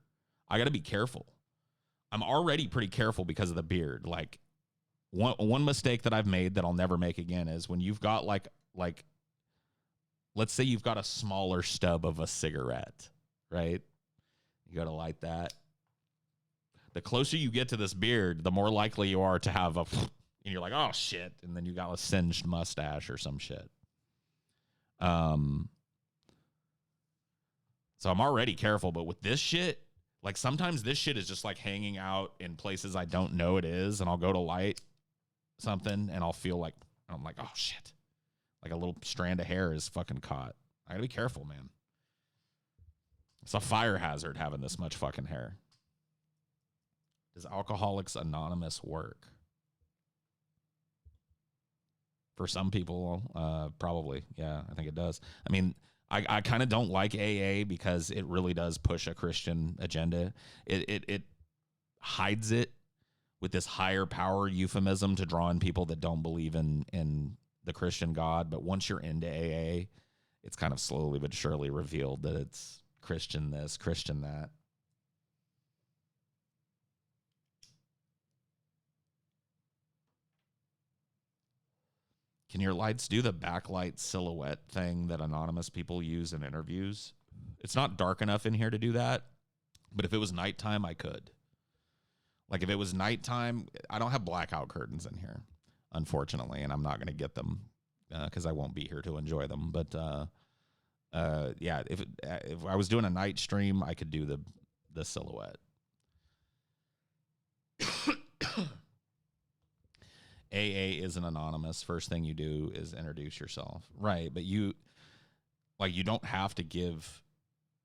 I got to be careful. I'm already pretty careful because of the beard. Like, one mistake that I've made that I'll never make again is when you've got like let's say you've got a smaller stub of a cigarette, right? You got to light that. The closer you get to this beard, the more likely you are to have and you're like, oh shit, and then you got a singed mustache or some shit. So I'm already careful, but with this shit, like sometimes this shit is just like hanging out in places I don't know it is, and I'll go to light something and I'll feel like, I'm like, oh shit, like a little strand of hair is fucking caught. I gotta be careful, man. It's a fire hazard having this much fucking hair. Does Alcoholics Anonymous work? For some people, probably. Yeah, I think it does. I mean, I kind of don't like AA because it really does push a Christian agenda. It hides it with this higher power euphemism to draw in people that don't believe in the Christian God. But once you're into AA, it's kind of slowly but surely revealed that it's Christian this, Christian that. Can your lights do the backlight silhouette thing that anonymous people use in interviews? It's not dark enough in here to do that, but if it was nighttime, I could. Like if it was nighttime, I don't have blackout curtains in here, unfortunately, and I'm not going to get them because I won't be here to enjoy them. But yeah, if I was doing a night stream, I could do the silhouette. AA isn't anonymous. First thing you do is introduce yourself. Right, but you don't have to give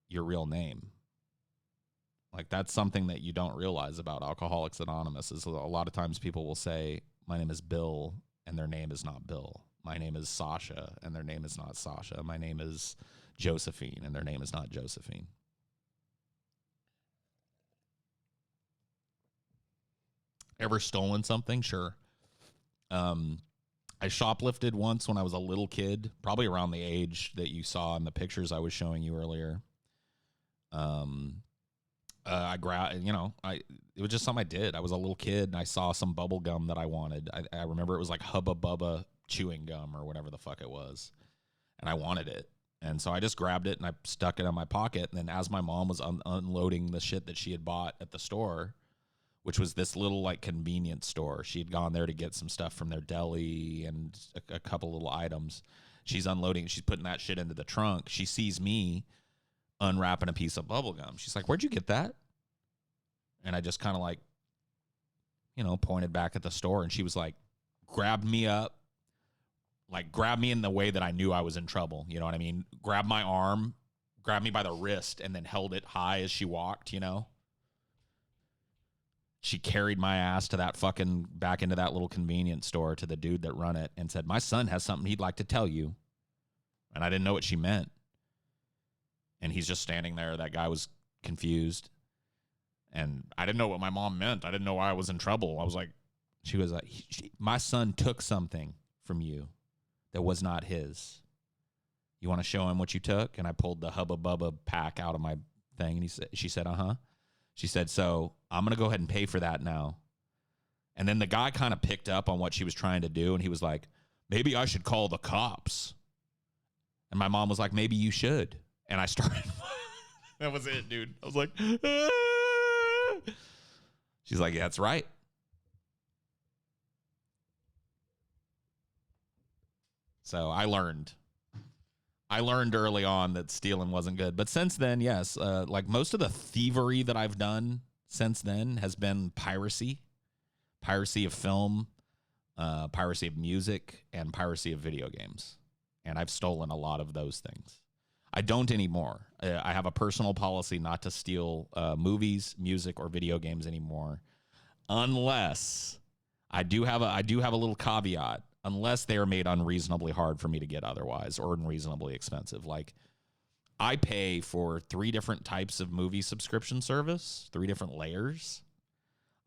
your real name. Like that's something that you don't realize about Alcoholics Anonymous is a lot of times people will say, my name is Bill, and their name is not Bill. My name is Sasha, and their name is not Sasha. My name is Josephine, and their name is not Josephine. Ever stolen something? Sure. I shoplifted once when I was a little kid, probably around the age that you saw in the pictures I was showing you earlier. I grabbed, it was just something I did. I was a little kid and I saw some bubble gum that I wanted. I remember it was like Hubba Bubba chewing gum or whatever the fuck it was. And I wanted it. And so I just grabbed it and I stuck it in my pocket. And then as my mom was unloading the shit that she had bought at the store, which was this little like convenience store. She had gone there to get some stuff from their deli and a couple little items. She's unloading. She's putting that shit into the trunk. She sees me unwrapping a piece of bubble gum. She's like, where'd you get that? And I just kind of like, pointed back at the store. And she was like, grabbed me up, like grabbed me in the way that I knew I was in trouble. You know what I mean? Grabbed my arm, grabbed me by the wrist, and then held it high as she walked, She carried my ass to that fucking back into that little convenience store to the dude that run it and said, my son has something he'd like to tell you. And I didn't know what she meant. And he's just standing there. That guy was confused. And I didn't know what my mom meant. I didn't know why I was in trouble. She was like, my son took something from you that was not his. You want to show him what you took? And I pulled the Hubba Bubba pack out of my thing. And she said, uh-huh. She said, so I'm going to go ahead and pay for that now. And then the guy kind of picked up on what she was trying to do. And he was like, maybe I should call the cops. And my mom was like, maybe you should. And I started. That was it, dude. I was like, ah. She's like, yeah, that's right. So I learned early on that stealing wasn't good. But since then, yes, like most of the thievery that I've done since then has been piracy of film, piracy of music, and piracy of video games. And I've stolen a lot of those things. I don't anymore. I have a personal policy not to steal movies, music, or video games anymore, unless I do have a little caveat. Unless they are made unreasonably hard for me to get otherwise, or unreasonably expensive. Like, I pay for 3 different types of movie subscription service, 3 different layers.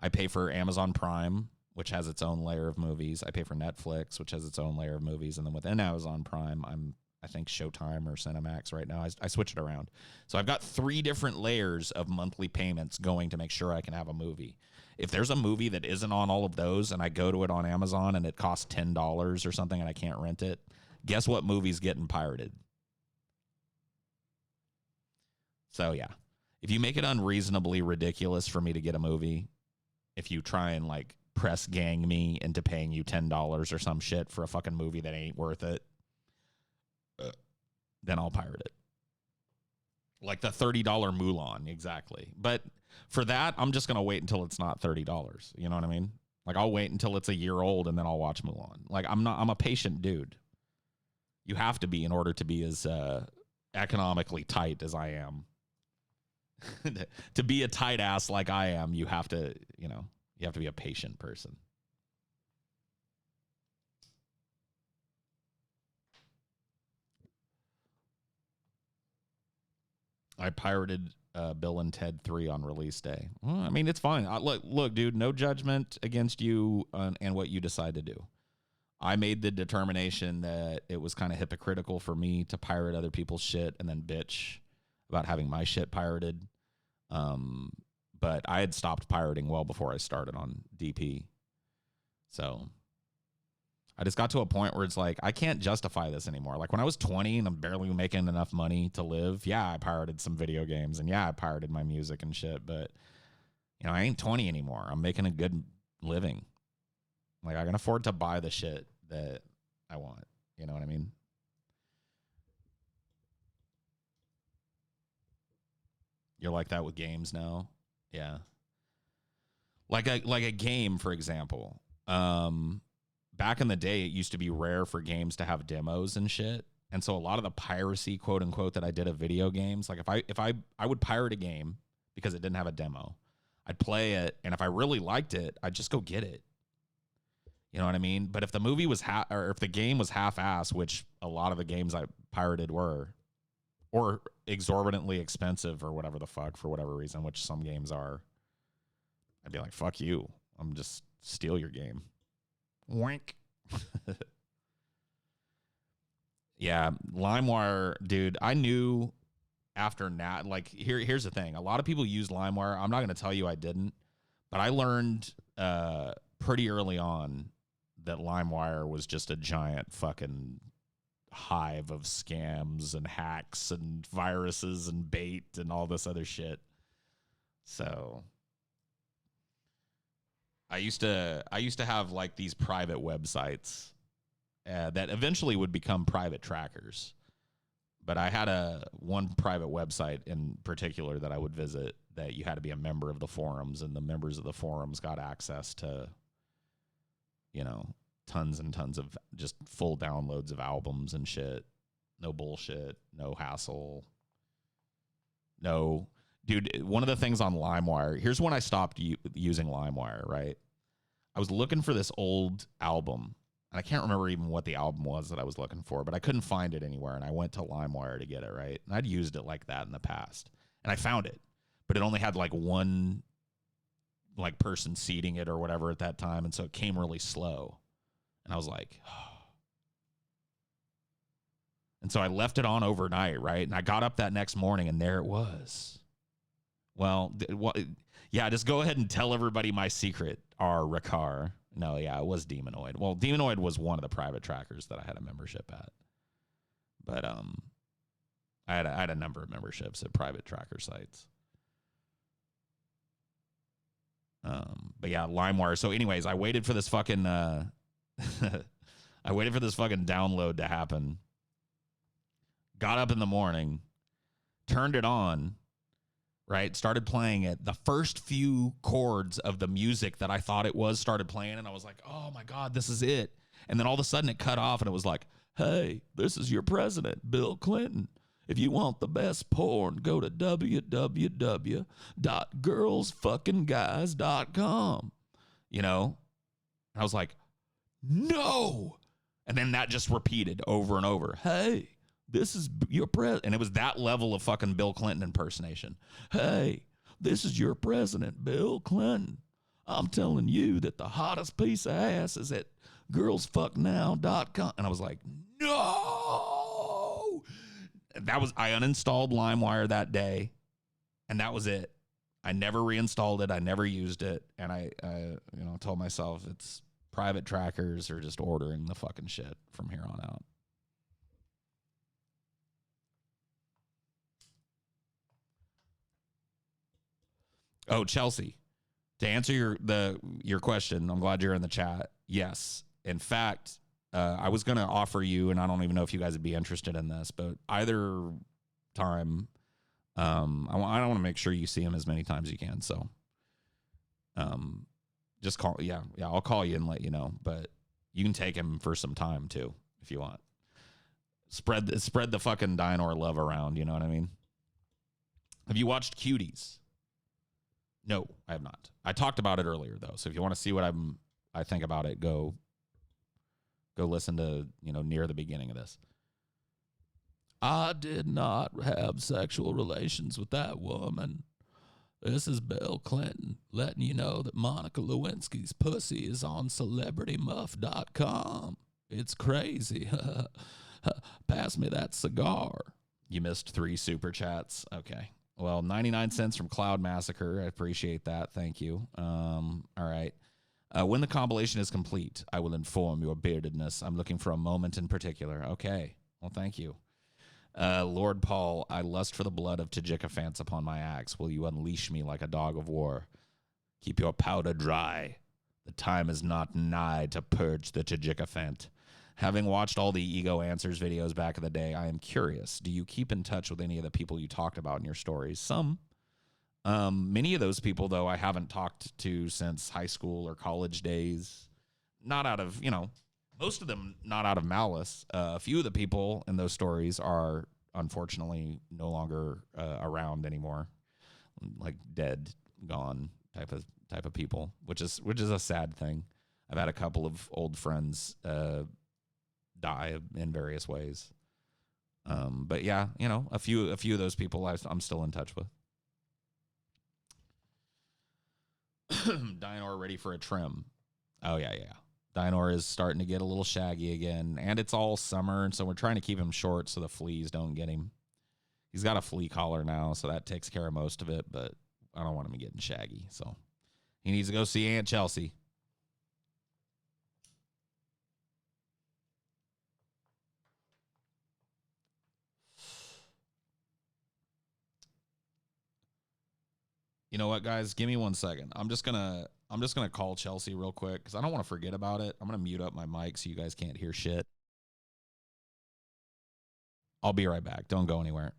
I pay for Amazon Prime, which has its own layer of movies. I pay for Netflix, which has its own layer of movies. And then within Amazon Prime, I think Showtime or Cinemax right now. I switch it around. So I've got 3 different layers of monthly payments going to make sure I can have a movie. If there's a movie that isn't on all of those and I go to it on Amazon and it costs $10 or something and I can't rent it, guess what movie's getting pirated? So, yeah. If you make it unreasonably ridiculous for me to get a movie, if you try and, like, press gang me into paying you $10 or some shit for a fucking movie that ain't worth it, then I'll pirate it. Like the $30 Mulan, exactly. But for that, I'm just going to wait until it's not $30. You know what I mean? Like, I'll wait until it's a year old and then I'll watch Mulan. Like, I'm a patient dude. You have to be in order to be as economically tight as I am. To be a tight ass like I am, you have to be a patient person. I pirated Bill and Ted 3 on release day. Well, I mean, it's fine. Look, dude, no judgment against you and what you decide to do. I made the determination that it was kind of hypocritical for me to pirate other people's shit and then bitch about having my shit pirated. But I had stopped pirating well before I started on DP. So I just got to a point where it's like, I can't justify this anymore. Like when I was 20 and I'm barely making enough money to live, yeah, I pirated some video games and yeah, I pirated my music and shit. But, you know, I ain't 20 anymore. I'm making a good living. Like I can afford to buy the shit that I want. You know what I mean? You're like that with games now? Yeah. Like a game, for example. Back in the day, it used to be rare for games to have demos and shit. And so a lot of the piracy, quote unquote, that I did of video games, like if I would pirate a game because it didn't have a demo, I'd play it, and if I really liked it, I'd just go get it. You know what I mean? But if the movie was or if the game was half-ass, which a lot of the games I pirated were, or exorbitantly expensive or whatever the fuck for whatever reason, which some games are, I'd be like, fuck you. I'm just steal your game. Wink. Yeah, LimeWire, dude, I knew after like here's the thing. A lot of people use LimeWire. I'm not going to tell you I didn't, but I learned pretty early on that LimeWire was just a giant fucking hive of scams and hacks and viruses and bait and all this other shit. So I used to have like these private websites that eventually would become private trackers. But I had one private website in particular that I would visit that you had to be a member of the forums, and the members of the forums got access to, you know, tons and tons of just full downloads of albums and shit. No bullshit, no hassle. No, dude, one of the things on LimeWire, here's when I stopped using LimeWire, right? I was looking for this old album, and I can't remember even what the album was that I was looking for, but I couldn't find it anywhere, and I went to LimeWire to get it, right? And I'd used it like that in the past, and I found it, but it only had like one like person seeding it or whatever at that time, and so it came really slow, and I was like, oh. And so I left it on overnight, right? And I got up that next morning, and there it was. Well, yeah, just go ahead and tell everybody my secret, Ricard. No, yeah, it was Demonoid. Well, Demonoid was one of the private trackers that I had a membership at. But I had a number of memberships at private tracker sites. But yeah, LimeWire. So anyways, I waited for this fucking download to happen. Got up in the morning, turned it on, right? Started playing it. The first few chords of the music that I thought it was started playing, and I was like, oh my God, this is it. And then all of a sudden it cut off, and it was like, hey, this is your president, Bill Clinton. If you want the best porn, go to www.girlsfuckingguys.com. You know? And I was like, no. And then that just repeated over and over. Hey, this is your president. And it was that level of fucking Bill Clinton impersonation. Hey, this is your president, Bill Clinton. I'm telling you that the hottest piece of ass is at girlsfucknow.com. And I was like, no. I uninstalled LimeWire that day, and that was it. I never reinstalled it. I never used it. And I told myself it's private trackers or just ordering the fucking shit from here on out. Oh, Chelsea, to answer your question, I'm glad you're in the chat. Yes. In fact, I was going to offer you, and I don't even know if you guys would be interested in this, but either time, I want to make sure you see him as many times as you can. So just call. Yeah, I'll call you and let you know, but you can take him for some time too, if you want. Spread the fucking Dynor love around. You know what I mean? Have you watched Cuties? No, I have not. I talked about it earlier though, so if you want to see what I think about it, go listen to near the beginning of this. I did not have sexual relations with that woman. This is Bill Clinton letting you know that Monica Lewinsky's pussy is on CelebrityMuff.com. It's crazy. Pass me that cigar. You missed 3 super chats. Okay. Well, 99 cents from Cloud Massacre. I appreciate that. Thank you. All right. When the compilation is complete, I will inform your beardedness. I'm looking for a moment in particular. Okay. Well, thank you. Lord Paul, I lust for the blood of Tajikiphants upon my axe. Will you unleash me like a dog of war? Keep your powder dry. The time is not nigh to purge the Tajikiphant. Having watched all the Ego Answers videos back in the day, I am curious. Do you keep in touch with any of the people you talked about in your stories? Some. Many of those people, though, I haven't talked to since high school or college days. Not out of, most of them not out of malice. A few of the people in those stories are unfortunately no longer around anymore, like dead, gone type of people, which is a sad thing. I've had a couple of old friends die in various ways, but yeah, a few of those people I'm still in touch with. Dinor ready for a trim. Oh yeah. Dinor is starting to get a little shaggy again, and it's all summer, and so we're trying to keep him short so the fleas don't get him. He's got a flea collar now, so that takes care of most of it, but I don't want him getting shaggy, so he needs to go see Aunt Chelsea. You know what, guys? Give me 1 second. I'm just gonna call Chelsea real quick because I don't want to forget about it. I'm gonna mute up my mic so you guys can't hear shit. I'll be right back. Don't go anywhere.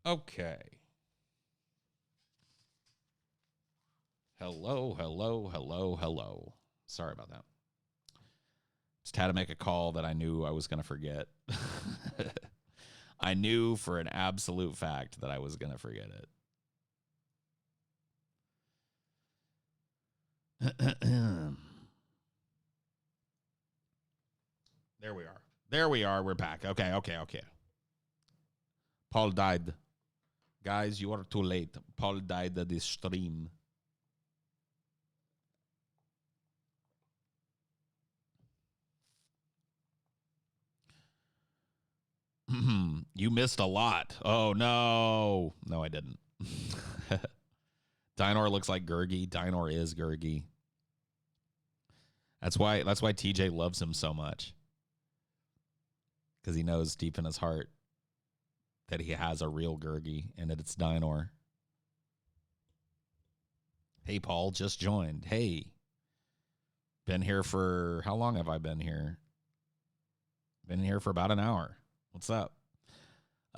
Okay. Hello. Sorry about that. Just had to make a call that I knew I was going to forget. I knew for an absolute fact that I was going to forget it. There we are. We're back. Okay. Paul died. Guys, you are too late. Paul died at this stream. You missed a lot. Oh, no. No, I didn't. Dinor looks like Gurgi. Dinor is Gurgi. That's why TJ loves him so much. Because he knows deep in his heart that he has a real Gurgi and that it's Dinor. Hey, Paul, just joined. Hey, been here for, how long have I been here? Been here for about an hour. What's up?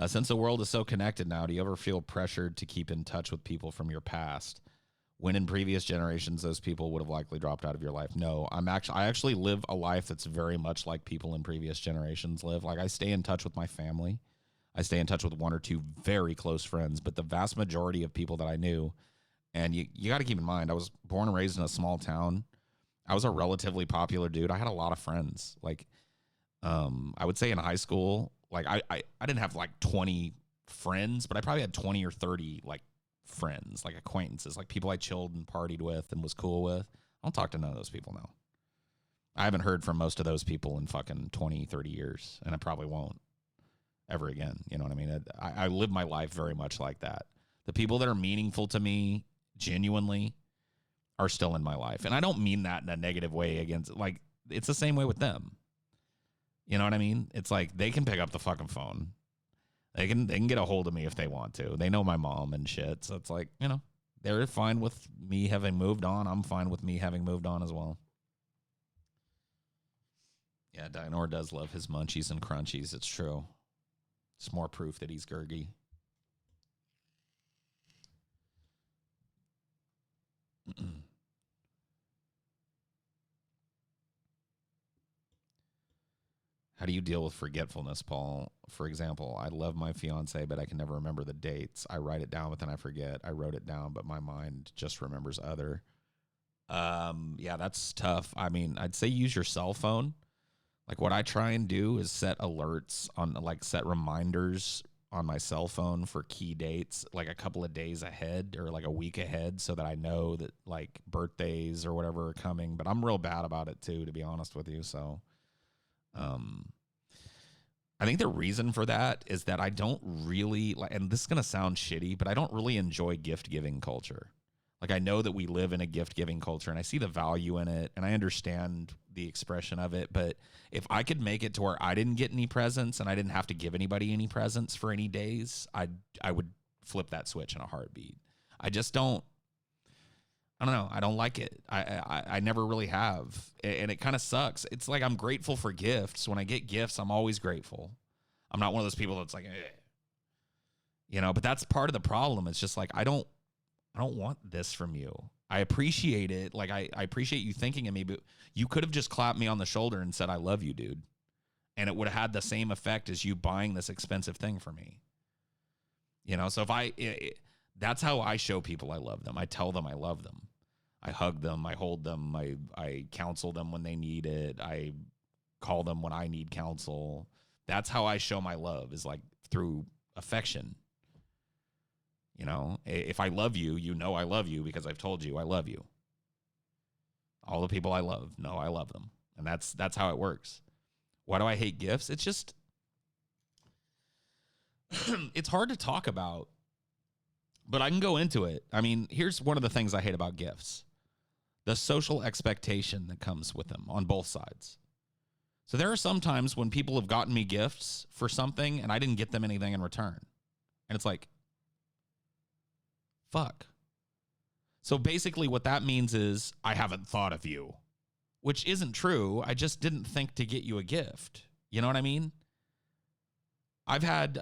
Since the world is so connected now, do you ever feel pressured to keep in touch with people from your past? When in previous generations, those people would have likely dropped out of your life. No, I actually live a life that's very much like people in previous generations live. Like, I stay in touch with my family. I stay in touch with one or two very close friends, but the vast majority of people that I knew, and you got to keep in mind, I was born and raised in a small town. I was a relatively popular dude. I had a lot of friends. Like, I would say in high school, like I didn't have like 20 friends, but I probably had 20 or 30 like friends, like acquaintances, like people I chilled and partied with and was cool with. I don't talk to none of those people now. I haven't heard from most of those people in fucking 20, 30 years, and I probably won't ever again. You know what I mean? I live my life very much like that. The people that are meaningful to me genuinely are still in my life. And I don't mean that in a negative way against, like, it's the same way with them. You know what I mean? It's like they can pick up the fucking phone. They can get a hold of me if they want to. They know my mom and shit. So it's like, you know, they're fine with me having moved on. I'm fine with me having moved on as well. Yeah, Dinor does love his munchies and crunchies. It's true. It's more proof that he's Gurgy. How do you deal with forgetfulness, Paul? For example, I love my fiance, but I can never remember the dates. I write it down, but then I forget. I wrote it down, but my mind just remembers other. Yeah, that's tough. I mean, I'd say use your cell phone. Like, what I try and do is set alerts on, like, set reminders on my cell phone for key dates, like a couple of days ahead or like a week ahead, so that I know that, like, birthdays or whatever are coming. But I'm real bad about it too, to be honest with you. So, I think the reason for that is that I don't really, like, and this is going to sound shitty, but I don't really enjoy gift giving culture. Like, I know that we live in a gift giving culture and I see the value in it and I understand the expression of it. But if I could make it to where I didn't get any presents and I didn't have to give anybody any presents for any days, I would flip that switch in a heartbeat. I just don't. I don't know. I don't like it. I never really have. And it kind of sucks. It's like I'm grateful for gifts. When I get gifts, I'm always grateful. I'm not one of those people that's like, you know, but that's part of the problem. It's just like, I don't want this from you. I appreciate it. Like, I appreciate you thinking of me, but you could have just clapped me on the shoulder and said, I love you, dude. And it would have had the same effect as you buying this expensive thing for me. You know, so that's how I show people I love them. I tell them I love them. I hug them. I hold them. I counsel them when they need it. I call them when I need counsel. That's how I show my love, is like through affection. You know, if I love you, you know I love you because I've told you I love you. All the people I love know I love them. And that's how it works. Why do I hate gifts? It's just, it's hard to talk about, but I can go into it. I mean, here's one of the things I hate about gifts: the social expectation that comes with them on both sides. So there are some times when people have gotten me gifts for something and I didn't get them anything in return. And it's like, fuck. So basically what that means is I haven't thought of you, which isn't true. I just didn't think to get you a gift. You know what I mean? I've been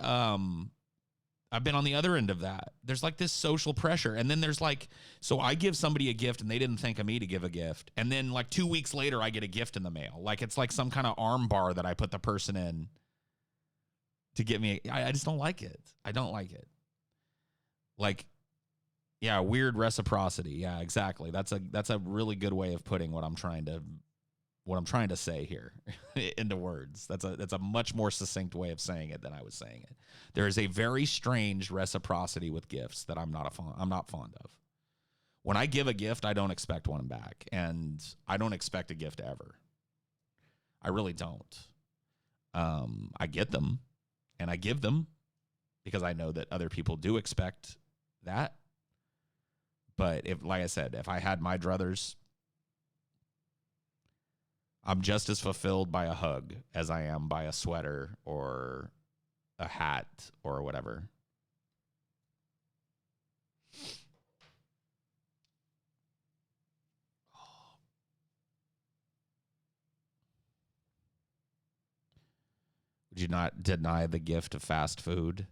on the other end of that. There's like this social pressure. And then there's like, so I give somebody a gift and they didn't think of me to give a gift. And then like 2 weeks later, I get a gift in the mail. Like, it's like some kind of arm bar that I put the person in to get me. I just don't like it. I don't like it. Like, yeah, weird reciprocity. Yeah, exactly. That's a really good way of putting what I'm trying to say here into words. That's a much more succinct way of saying it than I was saying it. There is a very strange reciprocity with gifts that I'm not fond of. When I give a gift, I don't expect one back, and I don't expect a gift ever. I really don't. I get them and I give them because I know that other people do expect that. But if, like I said, if I had my druthers, I'm just as fulfilled by a hug as I am by a sweater or a hat or whatever. Do you not deny the gift of fast food?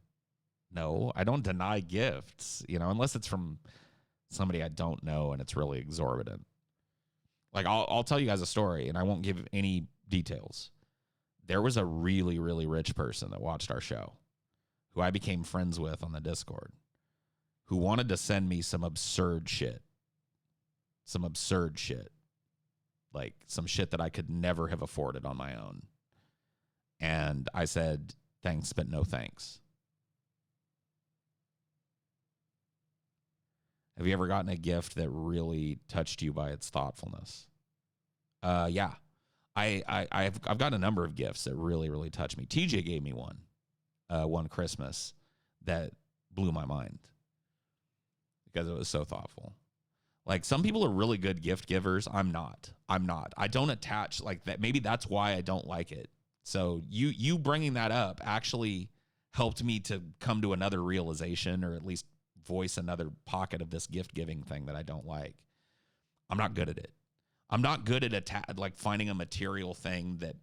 No, I don't deny gifts, unless it's from somebody I don't know and it's really exorbitant. Like, I'll tell you guys a story, and I won't give any details. There was a really, really rich person that watched our show who I became friends with on the Discord who wanted to send me some absurd shit. Some absurd shit. Like, some shit that I could never have afforded on my own. And I said, thanks, but no thanks. Have you ever gotten a gift that really touched you by its thoughtfulness? Yeah. I've gotten a number of gifts that really, really touched me. TJ gave me one Christmas that blew my mind because it was so thoughtful. Like, some people are really good gift givers. I'm not. I don't attach like that. Maybe that's why I don't like it. So you bringing that up actually helped me to come to another realization, or at least voice another pocket of this gift giving thing that I don't like. I'm not good at it. I'm not good at like finding a material thing that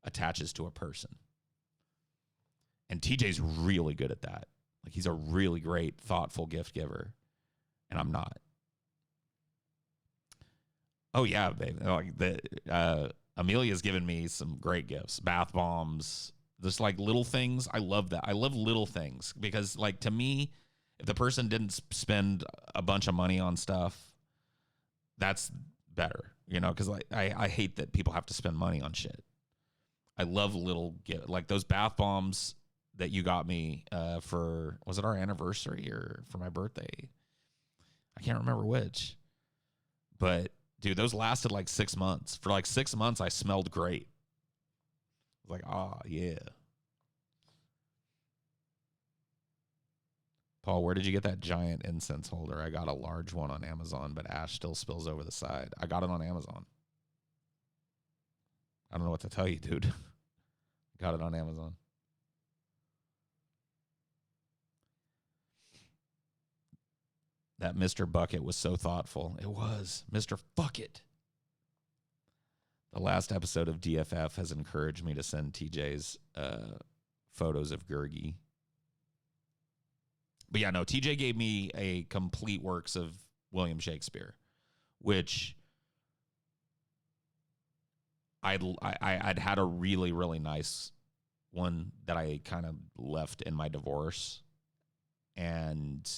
attaches to a person. And TJ's really good at that. Like, he's a really great, thoughtful gift giver. And I'm not. Oh yeah, babe. Like, Amelia's given me some great gifts. Bath bombs. Just like little things. I love that. I love little things because, like, to me, if the person didn't spend a bunch of money on stuff, that's better, because like I hate that people have to spend money on shit. I love little like those bath bombs that you got me for, was it our anniversary or for my birthday? I can't remember which. But dude, those lasted like 6 months. For like 6 months, I smelled great. I was like, yeah. Paul, where did you get that giant incense holder? I got a large one on Amazon, but ash still spills over the side. I got it on Amazon. I don't know what to tell you, dude. Got it on Amazon. That Mr. Bucket was so thoughtful. It was. Mr. Bucket. The last episode of DFF has encouraged me to send TJ's photos of Gurgi. But yeah, no, TJ gave me a complete works of William Shakespeare, which I'd had a really, really nice one that I kind of left in my divorce, and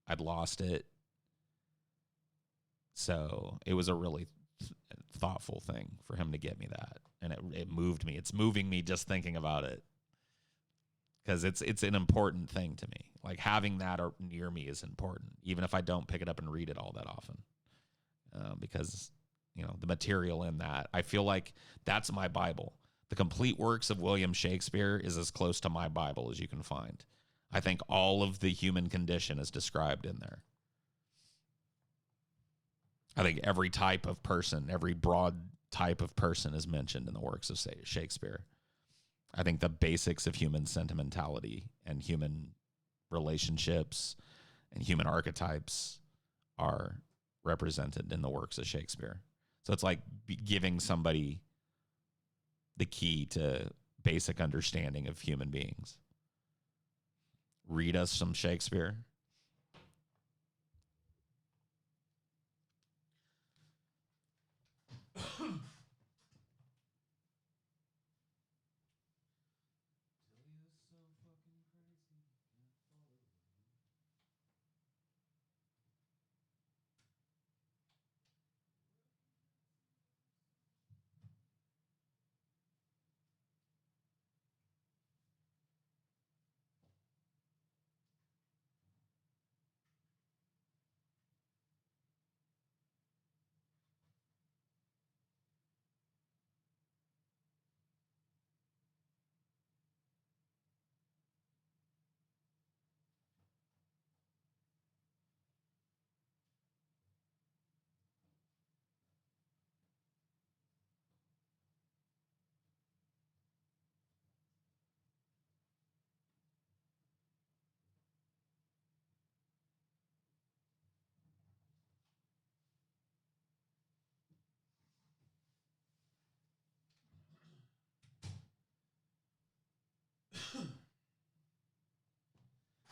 I'd lost it. So it was a really thoughtful thing for him to get me that, and it moved me. It's moving me just thinking about it. Because it's an important thing to me. Like, having that near me is important, even if I don't pick it up and read it all that often. Because, the material in that, I feel like that's my Bible. The complete works of William Shakespeare is as close to my Bible as you can find. I think all of the human condition is described in there. I think every type of person, every broad type of person is mentioned in the works of Shakespeare. I think the basics of human sentimentality and human relationships and human archetypes are represented in the works of Shakespeare. So it's like giving somebody the key to basic understanding of human beings. Read us some Shakespeare.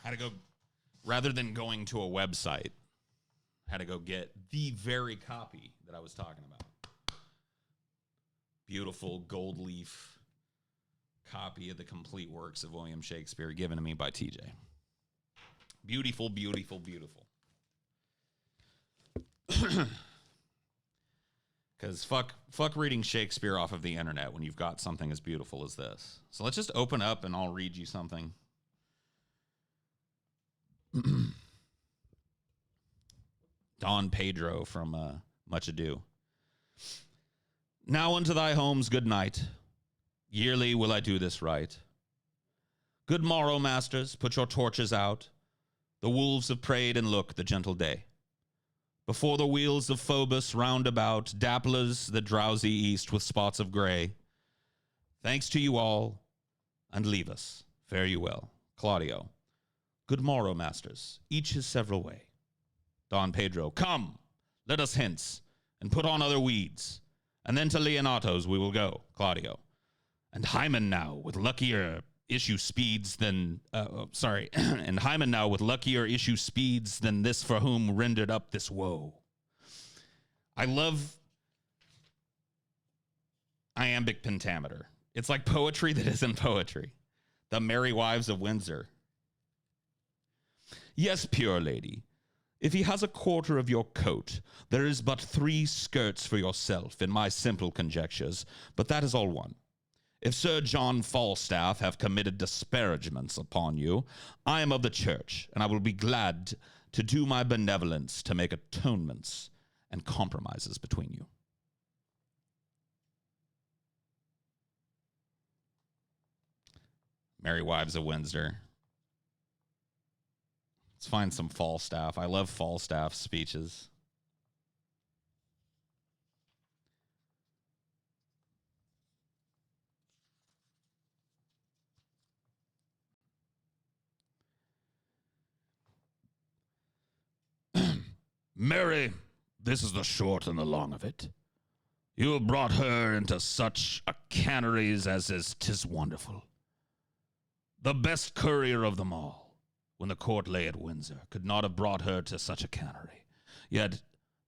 Had to go, rather than going to a website, had to go get the very copy that I was talking about. Beautiful gold leaf copy of the complete works of William Shakespeare given to me by TJ. Beautiful, beautiful, beautiful. Because fuck reading Shakespeare off of the internet when you've got something as beautiful as this. So let's just open up and I'll read you something. Don Pedro from Much Ado. Now unto thy homes, good night. Yearly will I do this right. Good morrow, masters, put your torches out. The wolves have preyed, and look, the gentle day. Before the wheels of Phobos round about, dapplers the drowsy east with spots of gray. Thanks to you all, and leave us. Fare you well. Claudio. Good morrow, masters, each his several way. Don Pedro. Come, let us hence, and put on other weeds, and then to Leonato's we will go. Claudio. And Hymen now with luckier issue speeds than and Hymen now with luckier issue speeds than this for whom rendered up this woe. I love iambic pentameter. It's like poetry that isn't poetry. The Merry Wives of Windsor. Yes, pure lady, if he has a quarter of your coat, there is but 3 skirts for yourself in my simple conjectures, but that is all one. If Sir John Falstaff have committed disparagements upon you, I am of the church, and I will be glad to do my benevolence to make atonements and compromises between you. Merry Wives of Windsor. Let's find some Falstaff. I love Falstaff speeches. Mary, this is the short and the long of it. You have brought her into such a canaries as is 'tis wonderful. The best courier of them all, when the court lay at Windsor, could not have brought her to such a cannery. Yet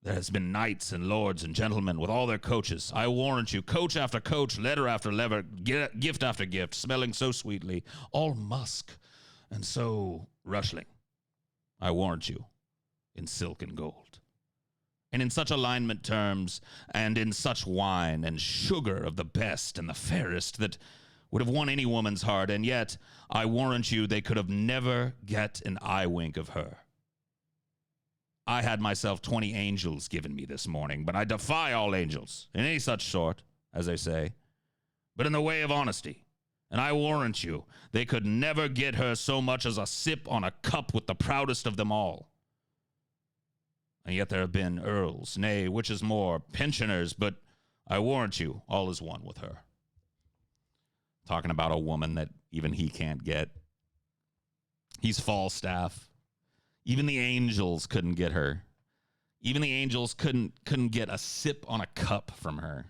there has been knights and lords and gentlemen with all their coaches. I warrant you, coach after coach, letter after letter, gift after gift, smelling so sweetly, all musk and so rushling. I warrant you, in silk and gold, and in such alignment terms, and in such wine and sugar of the best and the fairest that would have won any woman's heart, and yet I warrant you they could have never get an eye wink of her. I had myself 20 angels given me this morning, but I defy all angels, in any such sort, as they say, but in the way of honesty, and I warrant you they could never get her so much as a sip on a cup with the proudest of them all. And yet there have been earls, nay, which is more, pensioners, but I warrant you, all is one with her. Talking about a woman that even he can't get. He's Falstaff. Even the angels couldn't get her. Even the angels couldn't get a sip on a cup from her,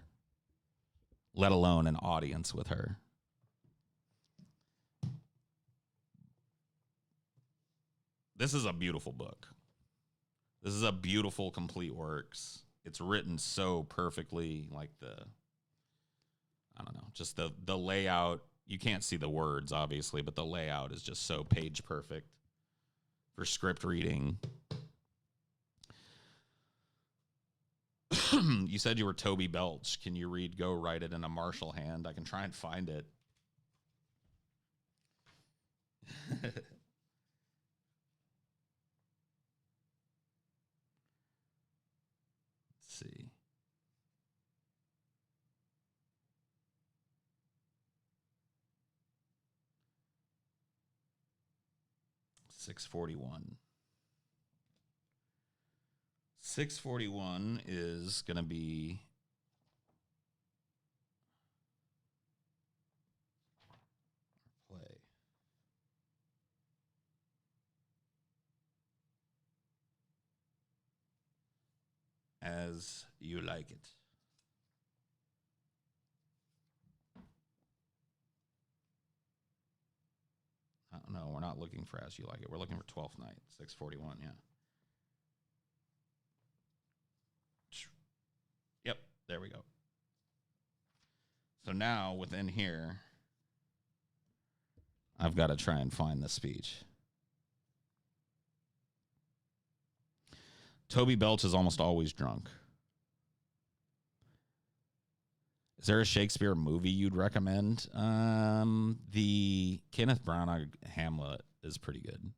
let alone an audience with her. This is a beautiful book. This is a beautiful, complete works. It's written so perfectly, like I don't know, just the layout. You can't see the words, obviously, but the layout is just so page perfect for script reading. You said you were Toby Belch. Can you read Go Write It in a Marshall Hand? I can try and find it. See. $641. 641 is gonna be play. As You Like It. no, we're not looking for As You Like It. We're looking for 12th Night, 641, yeah. Yep, there we go. So now within here, I've got to try and find the speech. Toby Belch is almost always drunk. Is there a Shakespeare movie you'd recommend? The Kenneth Branagh Hamlet is pretty good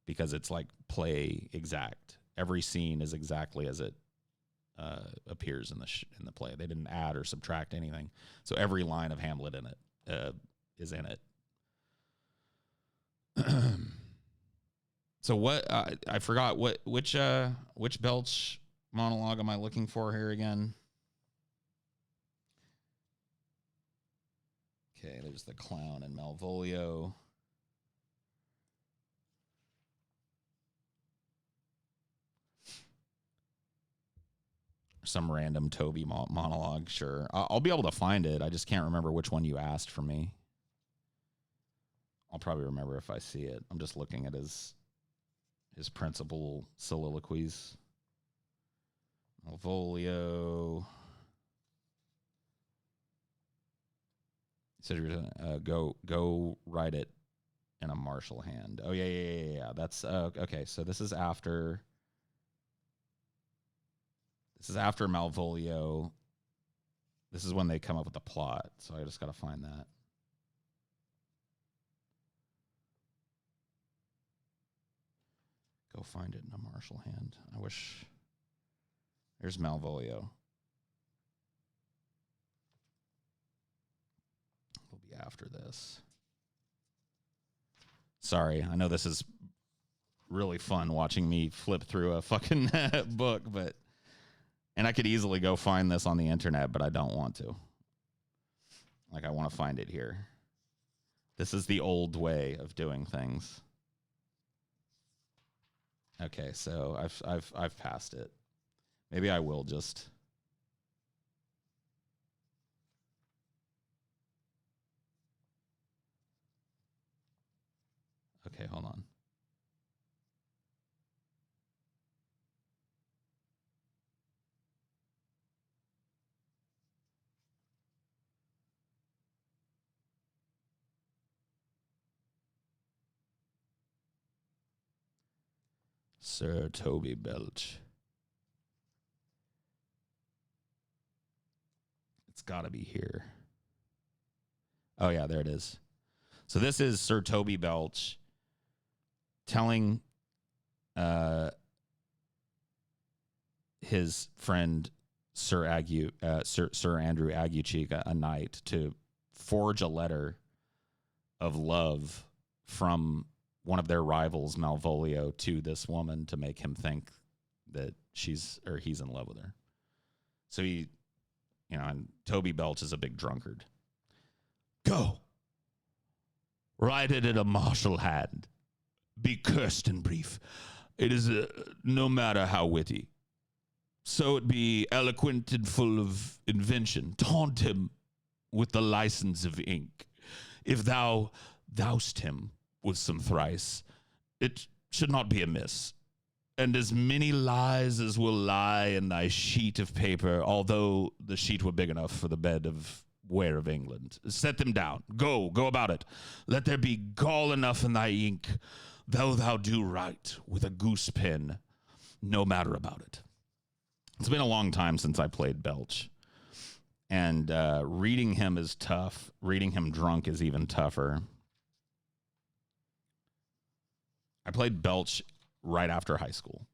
because it's like play exact. Every scene is exactly as it appears in the play. They didn't add or subtract anything, so every line of Hamlet in it is in it. So what? I forgot which Belch monologue am I looking for here again? Okay, there's the clown and Malvolio. Some random Toby monologue, sure. I'll be able to find it. I just can't remember which one you asked for me. I'll probably remember if I see it. I'm just looking at his principal soliloquies. Malvolio. Said you're gonna go write it in a martial hand. Oh yeah. That's okay. So this is after Malvolio. This is when they come up with the plot. So I just got to find that. Go find it in a martial hand. I wish. There's Malvolio. We'll be after this. Sorry, I know this is really fun watching me flip through a fucking book, and I could easily go find this on the internet, but I don't want to. Like, I want to find it here. This is the old way of doing things. Okay, so I've passed it. Maybe I will just. Okay, hold on. Sir Toby Belch. It's got to be here. Oh, yeah, there it is. So this is Sir Toby Belch telling his friend Sir Andrew Aguecheek a knight to forge a letter of love from one of their rivals, Malvolio, to this woman to make him think that he's in love with her. So and Toby Belch is a big drunkard. Go. Write it in a martial hand. Be cursed and brief. It is no matter how witty. So it be eloquent and full of invention. Taunt him with the license of ink. If thou thou'st him with some thrice, it should not be amiss. And as many lies as will lie in thy sheet of paper, although the sheet were big enough for the bed of Ware of England. Set them down. Go about it. Let there be gall enough in thy ink, though thou do write with a goose pen, no matter about it. It's been a long time since I played Belch. And reading him is tough. Reading him drunk is even tougher. I played Belch right after high school.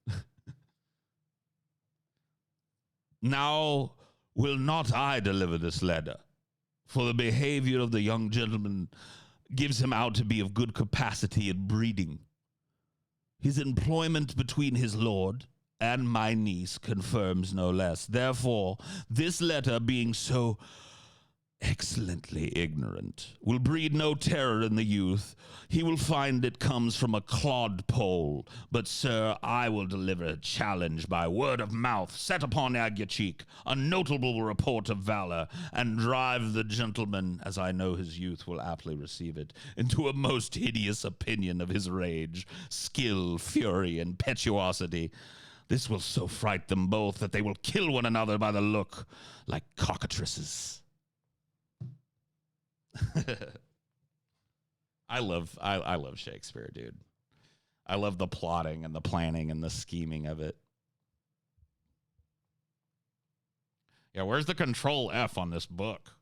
Now will not I deliver this letter, for the behavior of the young gentleman gives him out to be of good capacity and breeding. His employment between his lord and my niece confirms no less. Therefore, this letter being so excellently ignorant, will breed no terror in the youth. He will find it comes from a clodpole. But, sir, I will deliver a challenge by word of mouth, set upon Aguacheek, a notable report of valor, and drive the gentleman, as I know his youth will aptly receive it, into a most hideous opinion of his rage, skill, fury, and impetuosity. This will so fright them both that they will kill one another by the look, like cockatrices. I love Shakespeare, dude. I love the plotting and the planning and the scheming of it. Yeah, where's the control F on this book?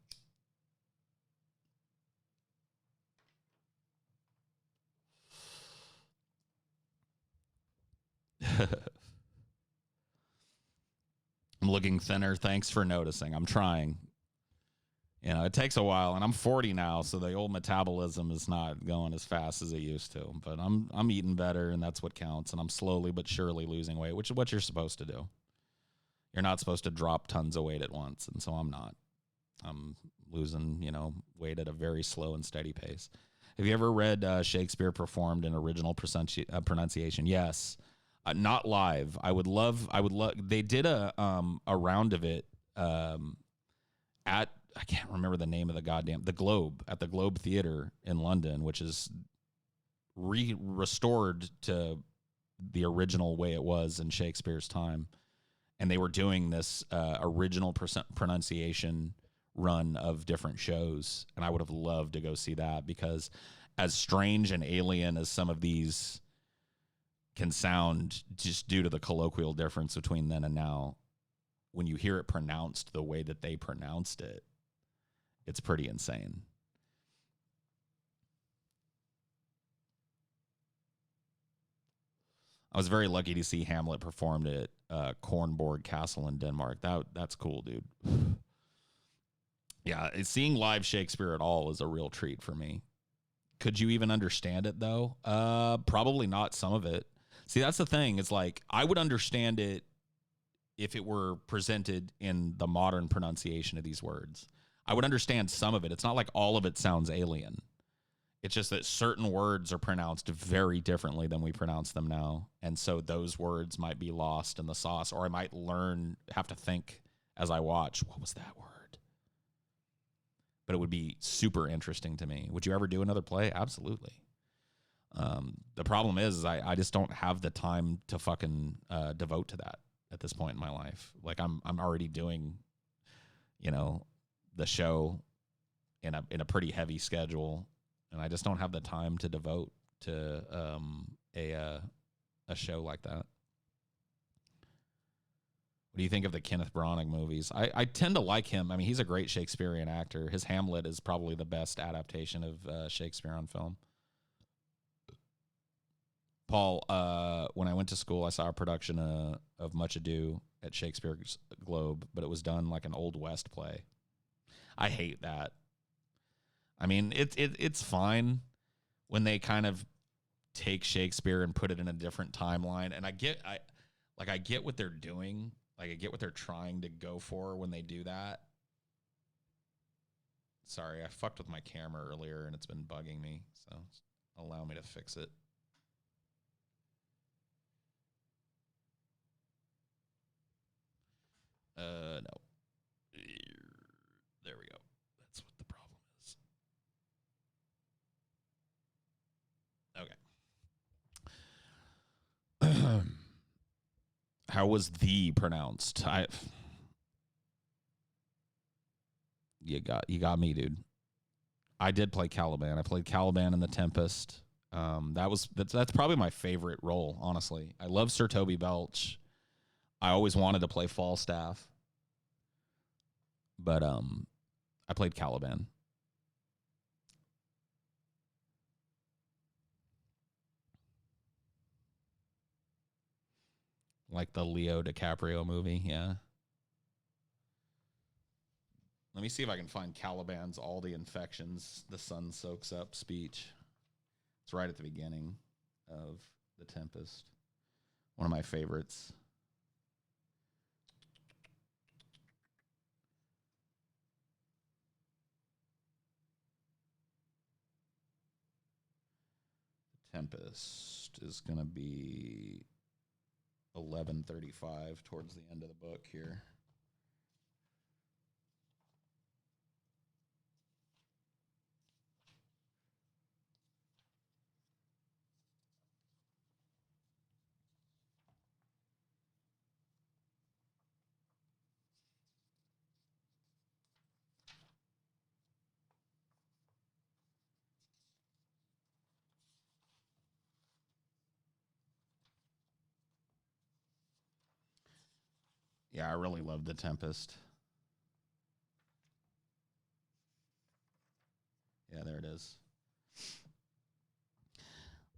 I'm looking thinner. Thanks for noticing. I'm trying. You know, it takes a while, and I'm 40 now, so the old metabolism is not going as fast as it used to. But I'm eating better, and that's what counts. And I'm slowly but surely losing weight, which is what you're supposed to do. You're not supposed to drop tons of weight at once, and so I'm not. I'm losing, weight at a very slow and steady pace. Have you ever read Shakespeare performed in original pronunciation? Yes, not live. I would love. They did a round of it at. I can't remember the name of the Globe, at the Globe Theatre in London, which is restored to the original way it was in Shakespeare's time. And they were doing this original pronunciation run of different shows. And I would have loved to go see that, because as strange and alien as some of these can sound, just due to the colloquial difference between then and now, when you hear it pronounced the way that they pronounced it, it's pretty insane. I was very lucky to see Hamlet performed at Kornborg Castle in Denmark. That's cool, dude. Yeah, seeing live Shakespeare at all is a real treat for me. Could you even understand it, though? Probably not some of it. See, that's the thing. It's like, I would understand it if it were presented in the modern pronunciation of these words. I would understand some of it. It's not like all of it sounds alien. It's just that certain words are pronounced very differently than we pronounce them now. And so those words might be lost in the sauce, or I might have to think as I watch, what was that word? But it would be super interesting to me. Would you ever do another play? Absolutely. The problem is I just don't have the time to fucking devote to that at this point in my life. Like I'm already doing, the show in a pretty heavy schedule, and I just don't have the time to devote to a show like that. What do you think of the Kenneth Branagh movies? I tend to like him. I mean, he's a great Shakespearean actor. His Hamlet is probably the best adaptation of Shakespeare on film. Paul, when I went to school, I saw a production of Much Ado at Shakespeare's Globe, but it was done like an Old West play. I hate that. I mean, it's fine when they kind of take Shakespeare and put it in a different timeline, and I get what they're doing. Like, I get what they're trying to go for when they do that. Sorry, I fucked with my camera earlier, and it's been bugging me, so allow me to fix it. No. There we go. That's what the problem is. Okay. How was the pronounced? You got me, dude. I did play Caliban. I played Caliban in The Tempest. That's probably my favorite role, honestly. I love Sir Toby Belch. I always wanted to play Falstaff, but I played Caliban. Like the Leo DiCaprio movie, yeah. Let me see if I can find Caliban's All the Infections the Sun Soaks Up speech. It's right at the beginning of The Tempest. One of my favorites. Tempest is going to be 11:35 towards the end of the book here. Yeah, I really love The Tempest. Yeah, there it is.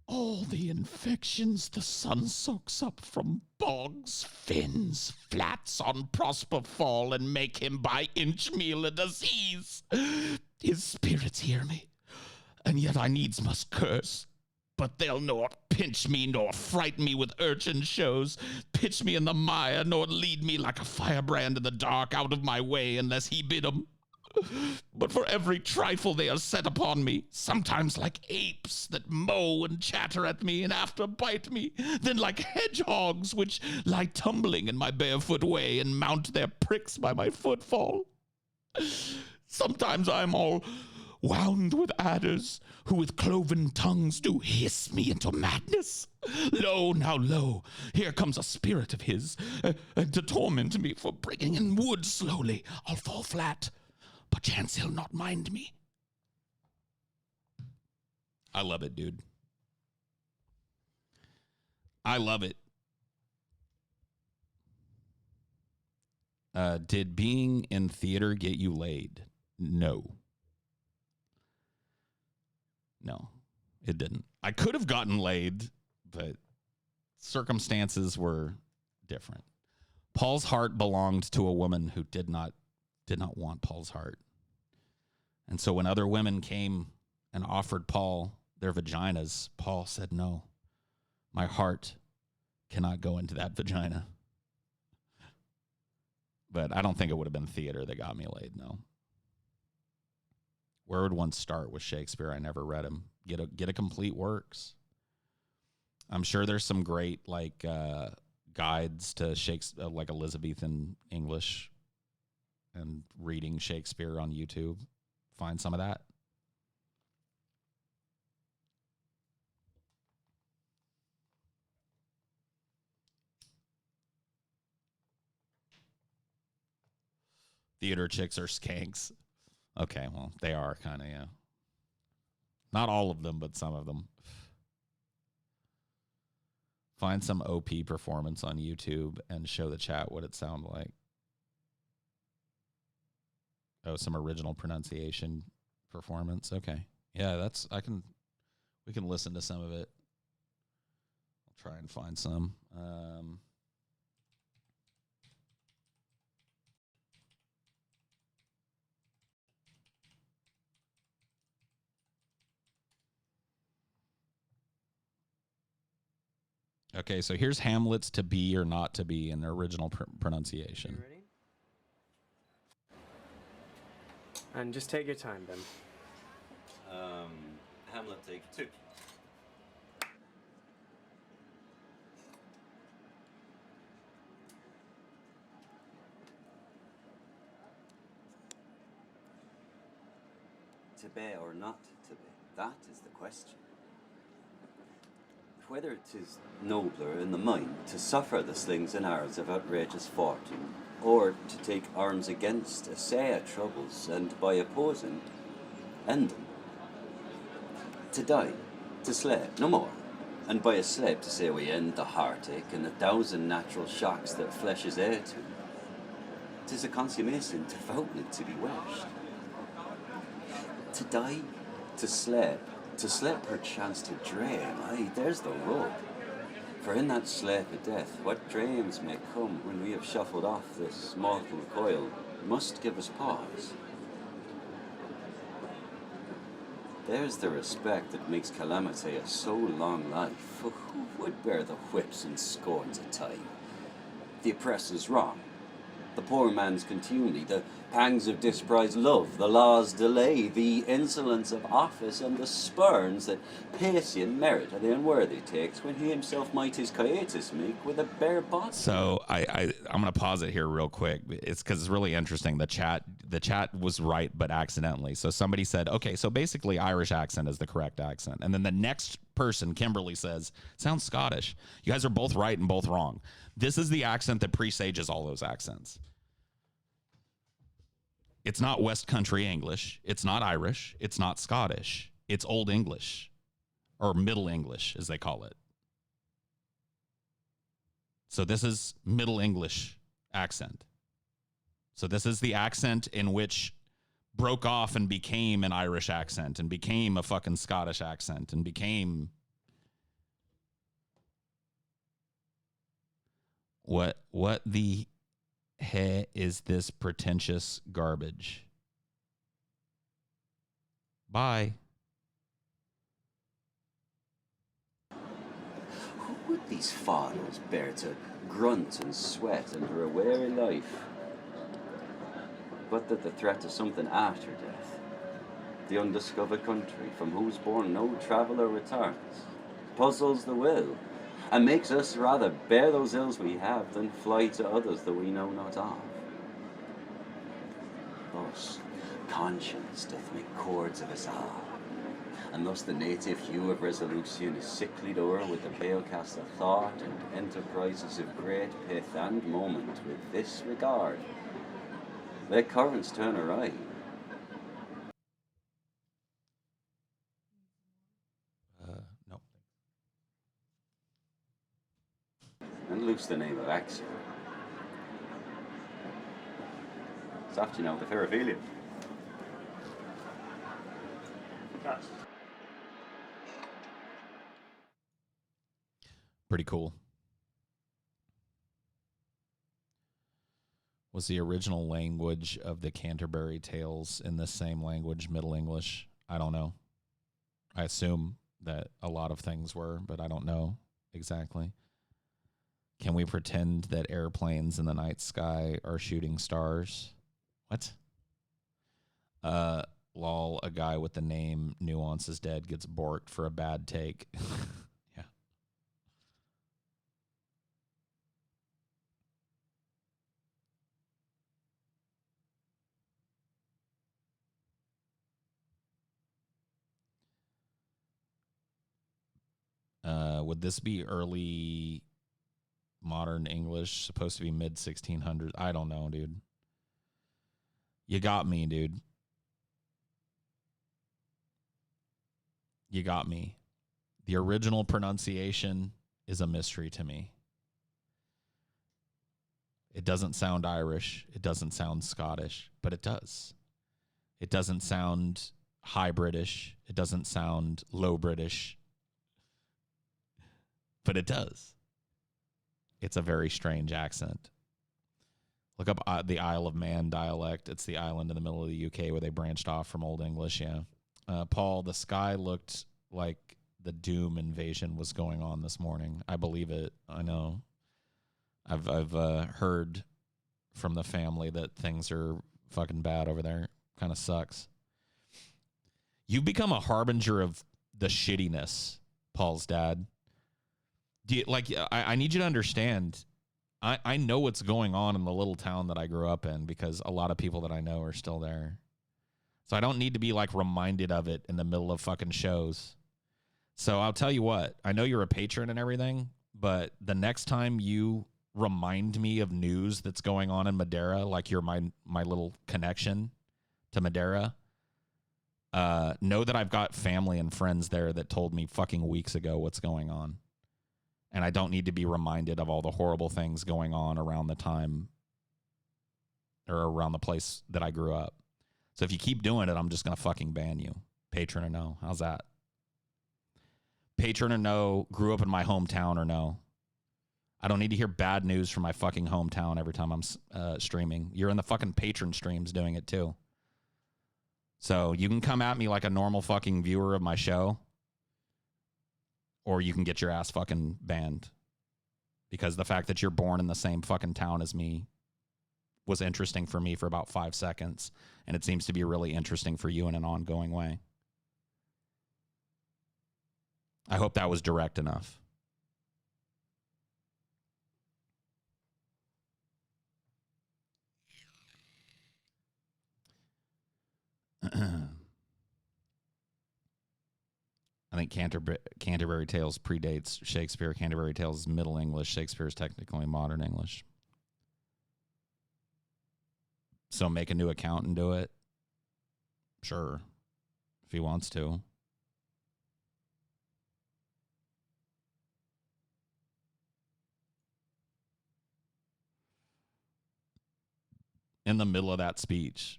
All the infections the sun soaks up from bogs, fens, flats on Prosper fall and make him by inch meal a disease. His spirits hear me, and yet I needs must curse. But they'll not pinch me, nor fright me with urchin shows, pitch me in the mire, nor lead me like a firebrand in the dark out of my way, unless he bid 'em. But for every trifle they are set upon me, sometimes like apes that mow and chatter at me, and after bite me, then like hedgehogs which lie tumbling in my barefoot way, and mount their pricks by my footfall. Sometimes I am all wound with adders, who with cloven tongues do hiss me into madness. Lo, now lo, here comes a spirit of his, and to torment me for bringing in wood slowly, I'll fall flat. Perchance he'll not mind me. I love it, dude. I love it. Did being in theater get you laid? No. No, it didn't. I could have gotten laid, but circumstances were different. Paul's heart belonged to a woman who did not want Paul's heart. And so when other women came and offered Paul their vaginas, Paul said, no, my heart cannot go into that vagina. But I don't think it would have been theater that got me laid, no. Where would one start with Shakespeare? I never read him. Get a complete works. I'm sure there's some great guides to Shakespeare, like Elizabethan English, and reading Shakespeare on YouTube. Find some of that. Theater chicks are skanks. Okay, well, they are kind of, yeah. Not all of them, but some of them. Find some OP performance on YouTube and show the chat what it sounded like. Oh, some original pronunciation performance. Okay. Yeah, we can listen to some of it. I'll try and find some. Okay, so here's Hamlet's to be or not to be in the original pronunciation. You ready? And just take your time, Ben. Hamlet, take 2. To be or not to be, that is the question. Whether it is nobler in the mind to suffer the slings and arrows of outrageous fortune, or to take arms against, essay troubles, and by opposing, end them. To die, to slay, no more, and by a slave to say we end the heartache and 1,000 natural shocks that flesh is heir to. 'Tis a consummation devoutly to be wished. To die, to sleep perchance to dream, aye, there's the rub. For in that sleep of death, what dreams may come when we have shuffled off this mortal coil must give us pause. There's the respect that makes calamity a so long life, for who would bear the whips and scorns of time? The oppressor's wrong, The poor man's contumely, the pangs of disprized love, the law's delay, the insolence of office, and the spurns that Pacian merit the unworthy takes when he himself might his quietus make with a bare body. So I'm gonna pause it here real quick. It's because it's really interesting. The chat was right, but accidentally. So somebody said, okay, so basically Irish accent is the correct accent, and then the next person, Kimberly, says sounds Scottish. You guys are both right and both wrong. This is the accent that presages all those accents. It's not West Country English. It's not Irish. It's not Scottish. It's Old English, or Middle English, as they call it. So this is Middle English accent. So this is the accent in which broke off and became an Irish accent and became a fucking Scottish accent and became what the hell is this pretentious garbage? Bye. Who would these fathers bear to grunt and sweat under a weary life? But that the threat of something after death, the undiscovered country from whose bourne no traveller returns, puzzles the will, and makes us rather bear those ills we have than fly to others that we know not of. Thus, conscience doth make cords of us all, and thus the native hue of resolution is sicklied o'er with the pale cast of thought and enterprises of great pith and moment with this regard. Let currents turn awry. No. And loose the name of Axiom. It's after you know the Ferrophilium. Yes. Pretty cool. Was the original language of the Canterbury Tales in the same language, Middle English? I don't know. I assume that a lot of things were, but I don't know exactly. Can we pretend that airplanes in the night sky are shooting stars? What? Lol, a guy with the name Nuance is Dead gets borked for a bad take. Yeah. Would this be early modern English? Supposed to be mid 1600s? I don't know, dude. You got me, dude. You got me. The original pronunciation is a mystery to me. It doesn't sound Irish. It doesn't sound Scottish, but it does. It doesn't sound high British. It doesn't sound low British, but it does. It's a very strange accent. Look up the Isle of Man dialect. It's the island in the middle of the UK where they branched off from Old English, yeah. Paul, the sky looked like the Doom invasion was going on this morning. I believe it. I know. I've heard from the family that things are fucking bad over there. Kind of sucks. You've become a harbinger of the shittiness, Paul's dad. I need you to understand, I know what's going on in the little town that I grew up in because a lot of people that I know are still there. So I don't need to be like reminded of it in the middle of fucking shows. So I'll tell you what, I know you're a patron and everything, but the next time you remind me of news that's going on in Madeira, like you're my little connection to Madeira, know that I've got family and friends there that told me fucking weeks ago what's going on. And I don't need to be reminded of all the horrible things going on around the time or around the place that I grew up. So if you keep doing it, I'm just going to fucking ban you. Patron or no? How's that? Patron or no? Grew up in my hometown or no? I don't need to hear bad news from my fucking hometown every time I'm streaming. You're in the fucking patron streams doing it too. So you can come at me like a normal fucking viewer of my show, or you can get your ass fucking banned. Because the fact that you're born in the same fucking town as me was interesting for me for about 5 seconds, and it seems to be really interesting for you in an ongoing way. I hope that was direct enough. I think Canterbury Tales predates Shakespeare. Canterbury Tales is Middle English. Shakespeare is technically modern English. So make a new account and do it? Sure. If he wants to. In the middle of that speech,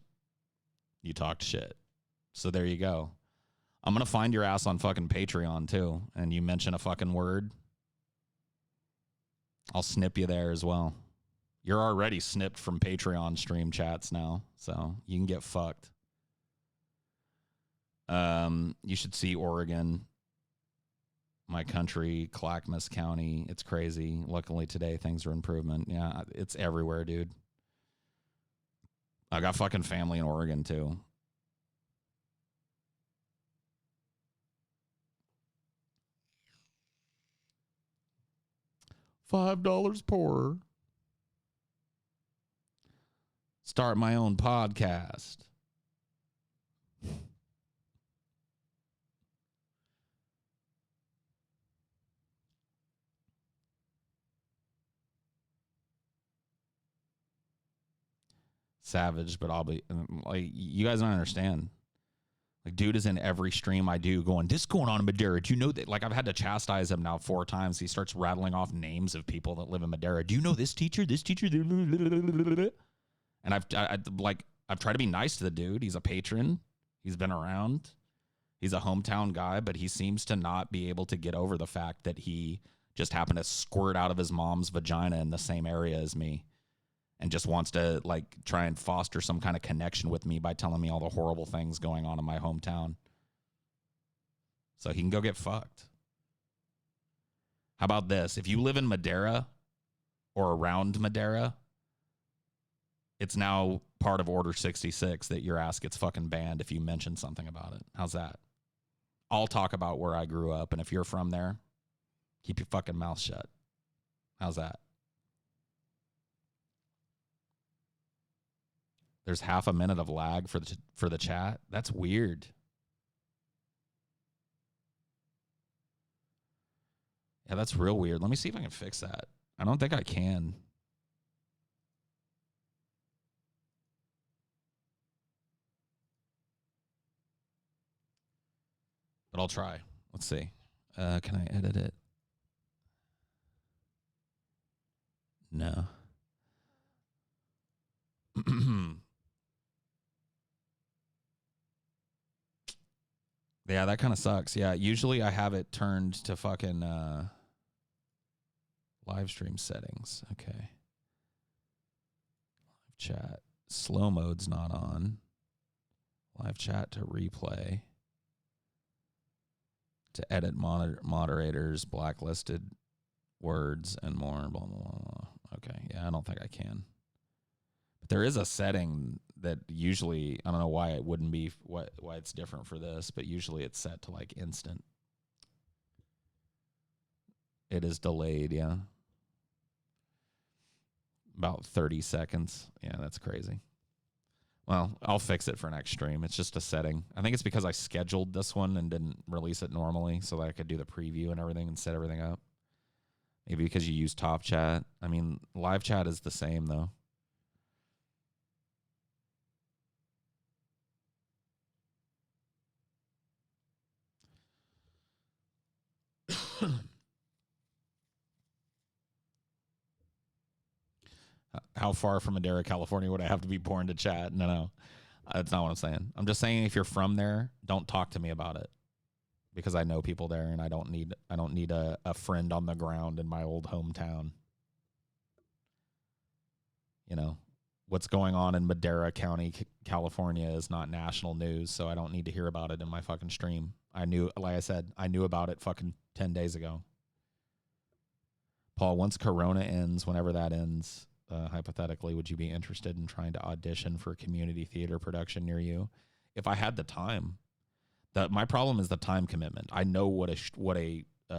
you talked shit. So there you go. I'm going to find your ass on fucking Patreon too. And you mention a fucking word, I'll snip you there as well. You're already snipped from Patreon stream chats now, so you can get fucked. You should see Oregon, my country, Clackamas County. It's crazy. Luckily today things are improvement. Yeah, it's everywhere, dude. I got fucking family in Oregon too. $5 poorer. Start my own podcast. Savage, but I'll be like, you guys don't understand. Like, dude is in every stream I do going, this going on in Madera. Do you know that? Like, I've had to chastise him now 4 times. He starts rattling off names of people that live in Madera. Do you know this teacher? This teacher? And I've tried to be nice to the dude. He's a patron. He's been around. He's a hometown guy, but he seems to not be able to get over the fact that he just happened to squirt out of his mom's vagina in the same area as me. And just wants to, like, try and foster some kind of connection with me by telling me all the horrible things going on in my hometown. So he can go get fucked. How about this? If you live in Madera or around Madera, it's now part of Order 66 that your ass gets fucking banned if you mention something about it. How's that? I'll talk about where I grew up, and if you're from there, keep your fucking mouth shut. How's that? There's half a minute of lag for the chat. That's weird. Yeah, that's real weird. Let me see if I can fix that. I don't think I can. But I'll try. Let's see. Can I edit it? No. Yeah, that kind of sucks. Yeah, usually I have it turned to fucking live stream settings. Okay. Live chat. Slow mode's not on. Live chat to replay. To edit moderators, blacklisted words, and more. Blah, blah, blah. Okay, yeah, I don't think I can. But there is a setting that usually, I don't know why it wouldn't be, why it's different for this, but usually it's set to like instant. It is delayed, yeah. About 30 seconds. Yeah, that's crazy. Well, I'll fix it for next stream. It's just a setting. I think it's because I scheduled this one and didn't release it normally so that I could do the preview and everything and set everything up. Maybe because you use Top Chat. I mean, live chat is the same, though. How far from Madera, California would I have to be born to chat? No. That's not what I'm saying. I'm just saying if you're from there, don't talk to me about it. Because I know people there and I don't need a friend on the ground in my old hometown. You know, what's going on in Madera County, California is not national news, so I don't need to hear about it in my fucking stream. Like I said, I knew about it fucking 10 days ago. Paul, once Corona ends, whenever that ends, hypothetically, would you be interested in trying to audition for a community theater production near you? If I had the time. My problem is the time commitment. I know what a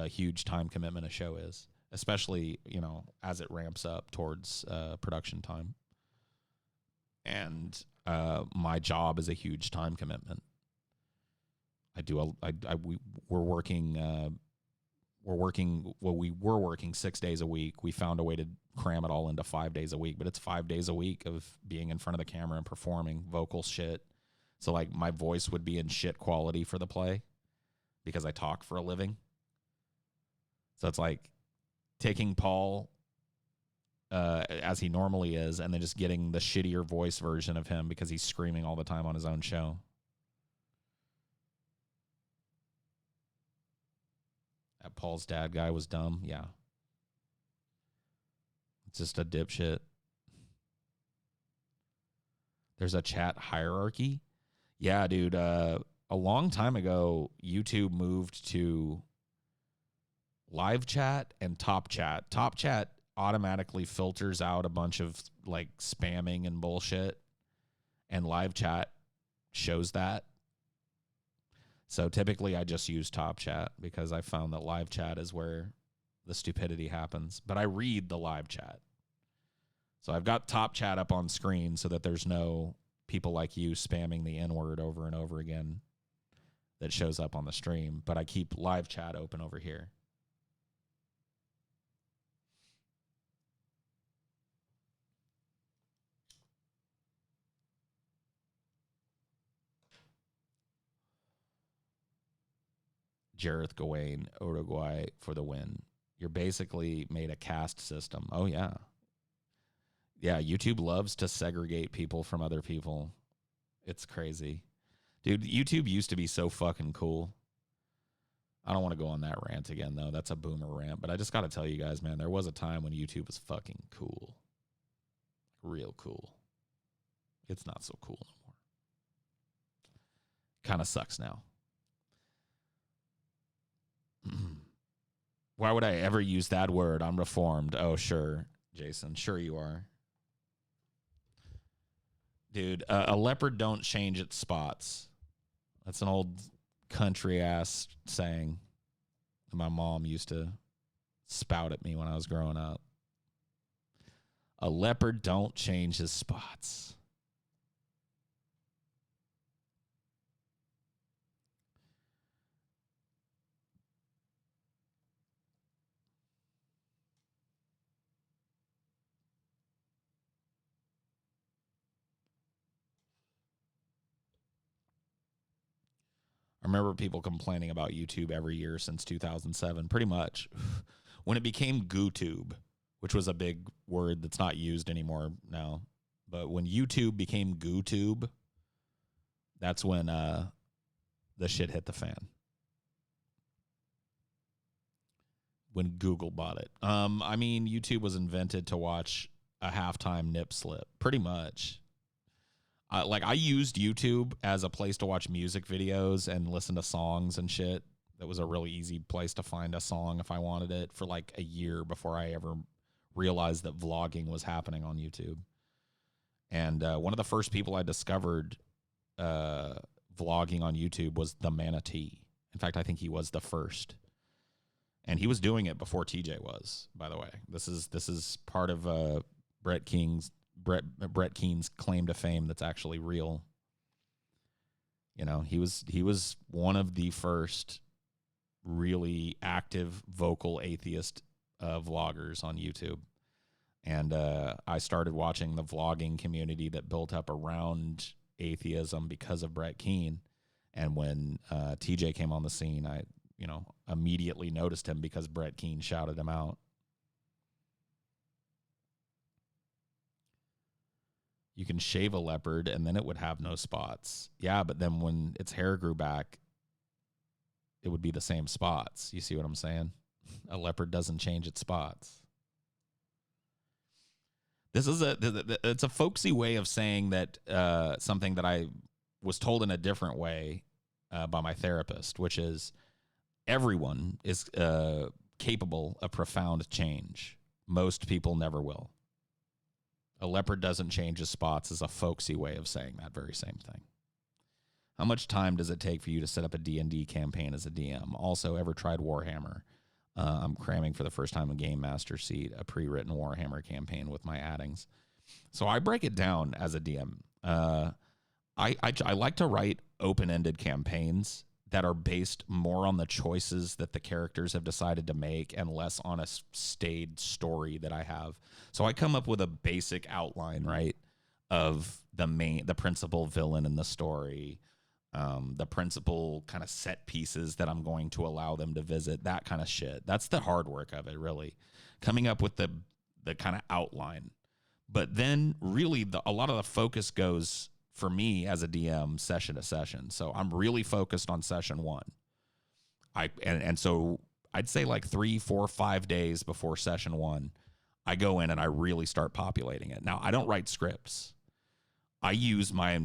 huge time commitment a show is, especially, you know, as it ramps up towards production time. And my job is a huge time commitment. We were working 6 days a week. We found a way to cram it all into 5 days a week, but it's 5 days a week of being in front of the camera and performing vocal shit. So like my voice would be in shit quality for the play because I talk for a living. So it's like taking Paul as he normally is and then just getting the shittier voice version of him because he's screaming all the time on his own show. That Paul's dad guy was dumb. Yeah. It's just a dipshit. There's a chat hierarchy. Yeah, dude. A long time ago, YouTube moved to live chat and top chat. Top chat automatically filters out a bunch of like spamming and bullshit, and live chat shows that. So typically I just use top chat because I found that live chat is where the stupidity happens. But I read the live chat. So I've got top chat up on screen so that there's no people like you spamming the N-word over and over again that shows up on the stream. But I keep live chat open over here. Jareth Gawain, Uruguay for the win. You're basically made a caste system. Oh, yeah. Yeah, YouTube loves to segregate people from other people. It's crazy. Dude, YouTube used to be so fucking cool. I don't want to go on that rant again, though. That's a boomer rant. But I just got to tell you guys, man, there was a time when YouTube was fucking cool. Real cool. It's not so cool anymore. Kind of sucks now. Why would I ever use that word? I'm reformed. Oh, sure, Jason. Sure you are. Dude, a leopard don't change its spots. That's an old country-ass saying that my mom used to spout at me when I was growing up. A leopard don't change his spots. I remember people complaining about YouTube every year since 2007, pretty much. When it became GooTube, which was a big word that's not used anymore now. But when YouTube became GooTube, that's when the shit hit the fan. When Google bought it. I mean, YouTube was invented to watch a halftime nip slip, pretty much. I used YouTube as a place to watch music videos and listen to songs and shit. That was a really easy place to find a song if I wanted it for like a year before I ever realized that vlogging was happening on YouTube. And one of the first people I discovered vlogging on YouTube was the Manatee. In fact, I think he was the first. And he was doing it before TJ was, by the way. This is part of Brett Keen's claim to fame that's actually real. You know, he was one of the first really active vocal atheist vloggers on YouTube. And I started watching the vlogging community that built up around atheism because of Brett Keen. And when TJ came on the scene, I immediately noticed him because Brett Keen shouted him out. You can shave a leopard and then it would have no spots. Yeah, but then when its hair grew back, it would be the same spots. You see what I'm saying? A leopard doesn't change its spots. This is it's a folksy way of saying that something that I was told in a different way by my therapist, which is everyone is capable of profound change. Most people never will. A leopard doesn't change his spots is a folksy way of saying that very same thing. How much time does it take for you to set up a D&D campaign as a DM? Also, ever tried Warhammer? I'm cramming for the first time a Game Master seat, a pre-written Warhammer campaign with my addings. So I break it down as a DM. I like to write open-ended campaigns that are based more on the choices that the characters have decided to make and less on a staid story that I have. So I come up with a basic outline, right, of the principal villain in the story, the principal kind of set pieces that I'm going to allow them to visit, that kind of shit. That's the hard work of it, really, coming up with the kind of outline. But then really a lot of the focus goes for me as a DM session to session. So I'm really focused on session 1. And so I'd say like 3, 4, 5 days before session 1, I go in and I really start populating it. Now, I don't write scripts. I use my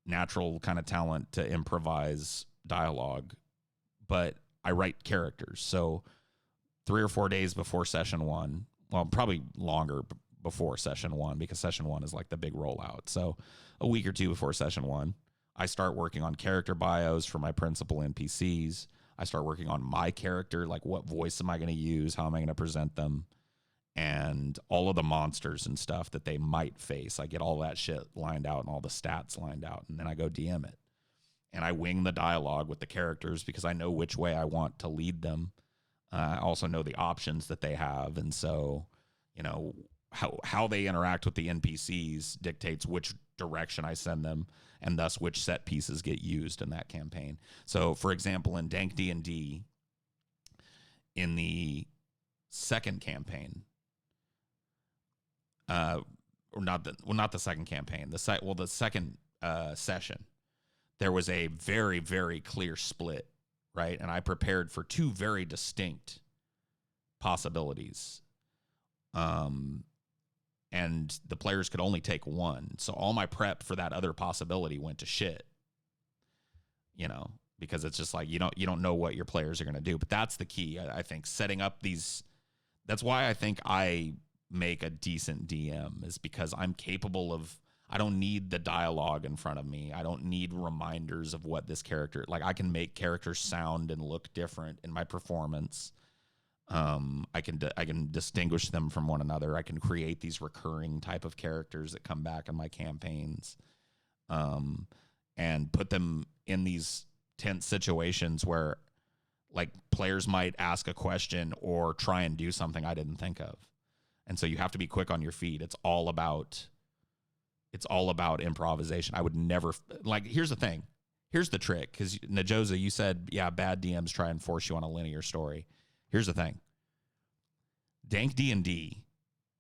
natural kind of talent to improvise dialogue, but I write characters. So 3 or 4 days before session 1, well, probably longer before session 1, because session 1 is like the big rollout. So a week or 2 before session 1, I start working on character bios for my principal NPCs. I start working on my character, like what voice am I going to use? How am I going to present them? And all of the monsters and stuff that they might face. I get all that shit lined out and all the stats lined out, and then I go DM it. And I wing the dialogue with the characters because I know which way I want to lead them. I also know the options that they have. And so, you know, how they interact with the NPCs dictates which direction I send them, and thus which set pieces get used in that campaign. So, for example, in Dank D&D, in the second campaign, not the second campaign, the second session, there was a very, very clear split, right? And I prepared for 2 very distinct possibilities. And the players could only take one. So all my prep for that other possibility went to shit, you know, because it's just like, you don't know what your players are going to do. But that's the key. I think setting up that's why I think I make a decent DM, is because I'm capable of, I don't need the dialogue in front of me. I don't need reminders of what this character, like I can make characters sound and look different in my performance. I can distinguish them from one another. I can create these recurring type of characters that come back in my campaigns, and put them in these tense situations where, like, players might ask a question or try and do something I didn't think of, and so you have to be quick on your feet. It's all about improvisation. I would never, like. Here's the thing. Here's the trick. Because Najosa, you said, yeah, bad DMs try and force you on a linear story. Here's the thing. Dank D&D,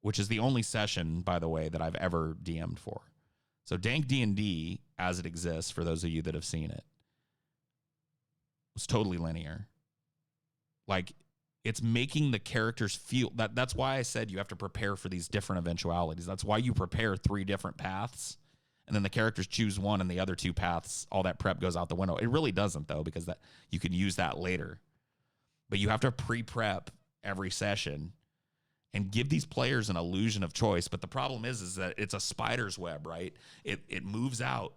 which is the only session, by the way, that I've ever DM'd for. So Dank D&D, as it exists, for those of you that have seen it, was totally linear. Like, it's making the characters feel that's why I said you have to prepare for these different eventualities. That's why you prepare 3 different paths, and then the characters choose one, and the other 2 paths, all that prep goes out the window. It really doesn't, though, because that you can use that later. But you have to pre-prep every session and give these players an illusion of choice. But the problem is that it's a spider's web, right? It moves out,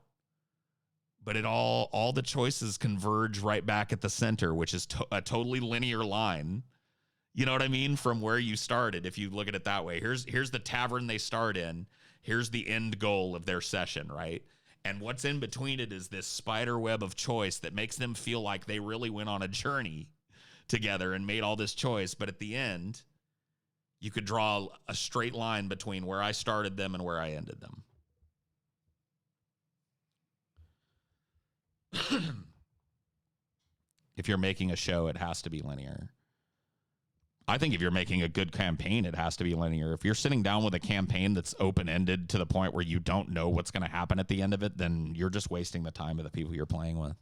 but all the choices converge right back at the center, which is a totally linear line. You know what I mean? From where you started, if you look at it that way. Here's the tavern they start in. Here's the end goal of their session, right? And what's in between it is this spider web of choice that makes them feel like they really went on a journey together and made all this choice. But at the end, you could draw a straight line between where I started them and where I ended them. If you're making a show, it has to be linear. I think if you're making a good campaign, it has to be linear. If you're sitting down with a campaign that's open-ended to the point where you don't know what's going to happen at the end of it, then you're just wasting the time of the people you're playing with.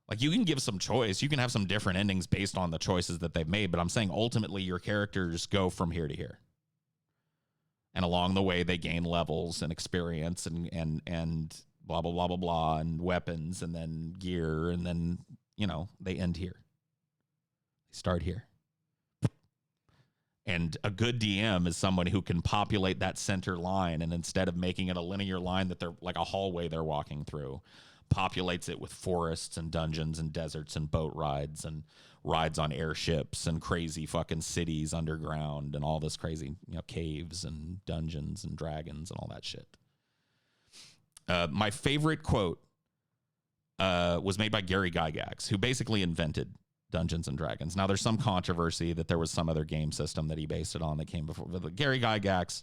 Like, you can give some choice. You can have some different endings based on the choices that they've made, but I'm saying ultimately your characters go from here to here. And along the way, they gain levels and experience and blah, blah, blah, blah, blah, and weapons and then gear, and then, you know, they end here. They start here. And a good DM is someone who can populate that center line, and instead of making it a linear line that they're like a hallway they're walking through, populates it with forests and dungeons and deserts and boat rides and rides on airships and crazy fucking cities underground and all this crazy, caves and dungeons and dragons and all that shit. My favorite quote was made by Gary Gygax, who basically invented Dungeons and Dragons. Now, there's some controversy that there was some other game system that he based it on that came before. But Gary Gygax,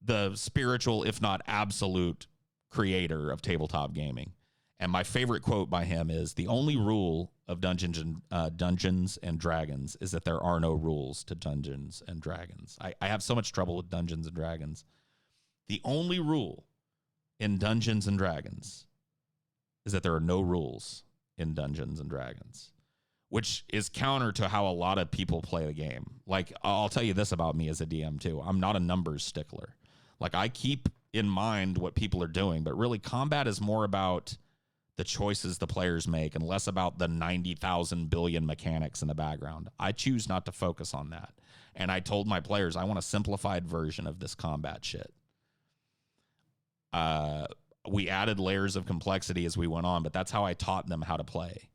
the spiritual, if not absolute, creator of tabletop gaming. And my favorite quote by him is, the only rule of Dungeons and Dragons is that there are no rules to Dungeons and Dragons. I have so much trouble with Dungeons and Dragons. The only rule in Dungeons and Dragons is that there are no rules in Dungeons and Dragons, which is counter to how a lot of people play the game. Like, I'll tell you this about me as a DM too. I'm not a numbers stickler. Like, I keep in mind what people are doing, but really combat is more about the choices the players make and less about the 90,000 billion mechanics in the background. I choose not to focus on that. And I told my players, I want a simplified version of this combat shit. We added layers of complexity as we went on, but that's how I taught them how to play.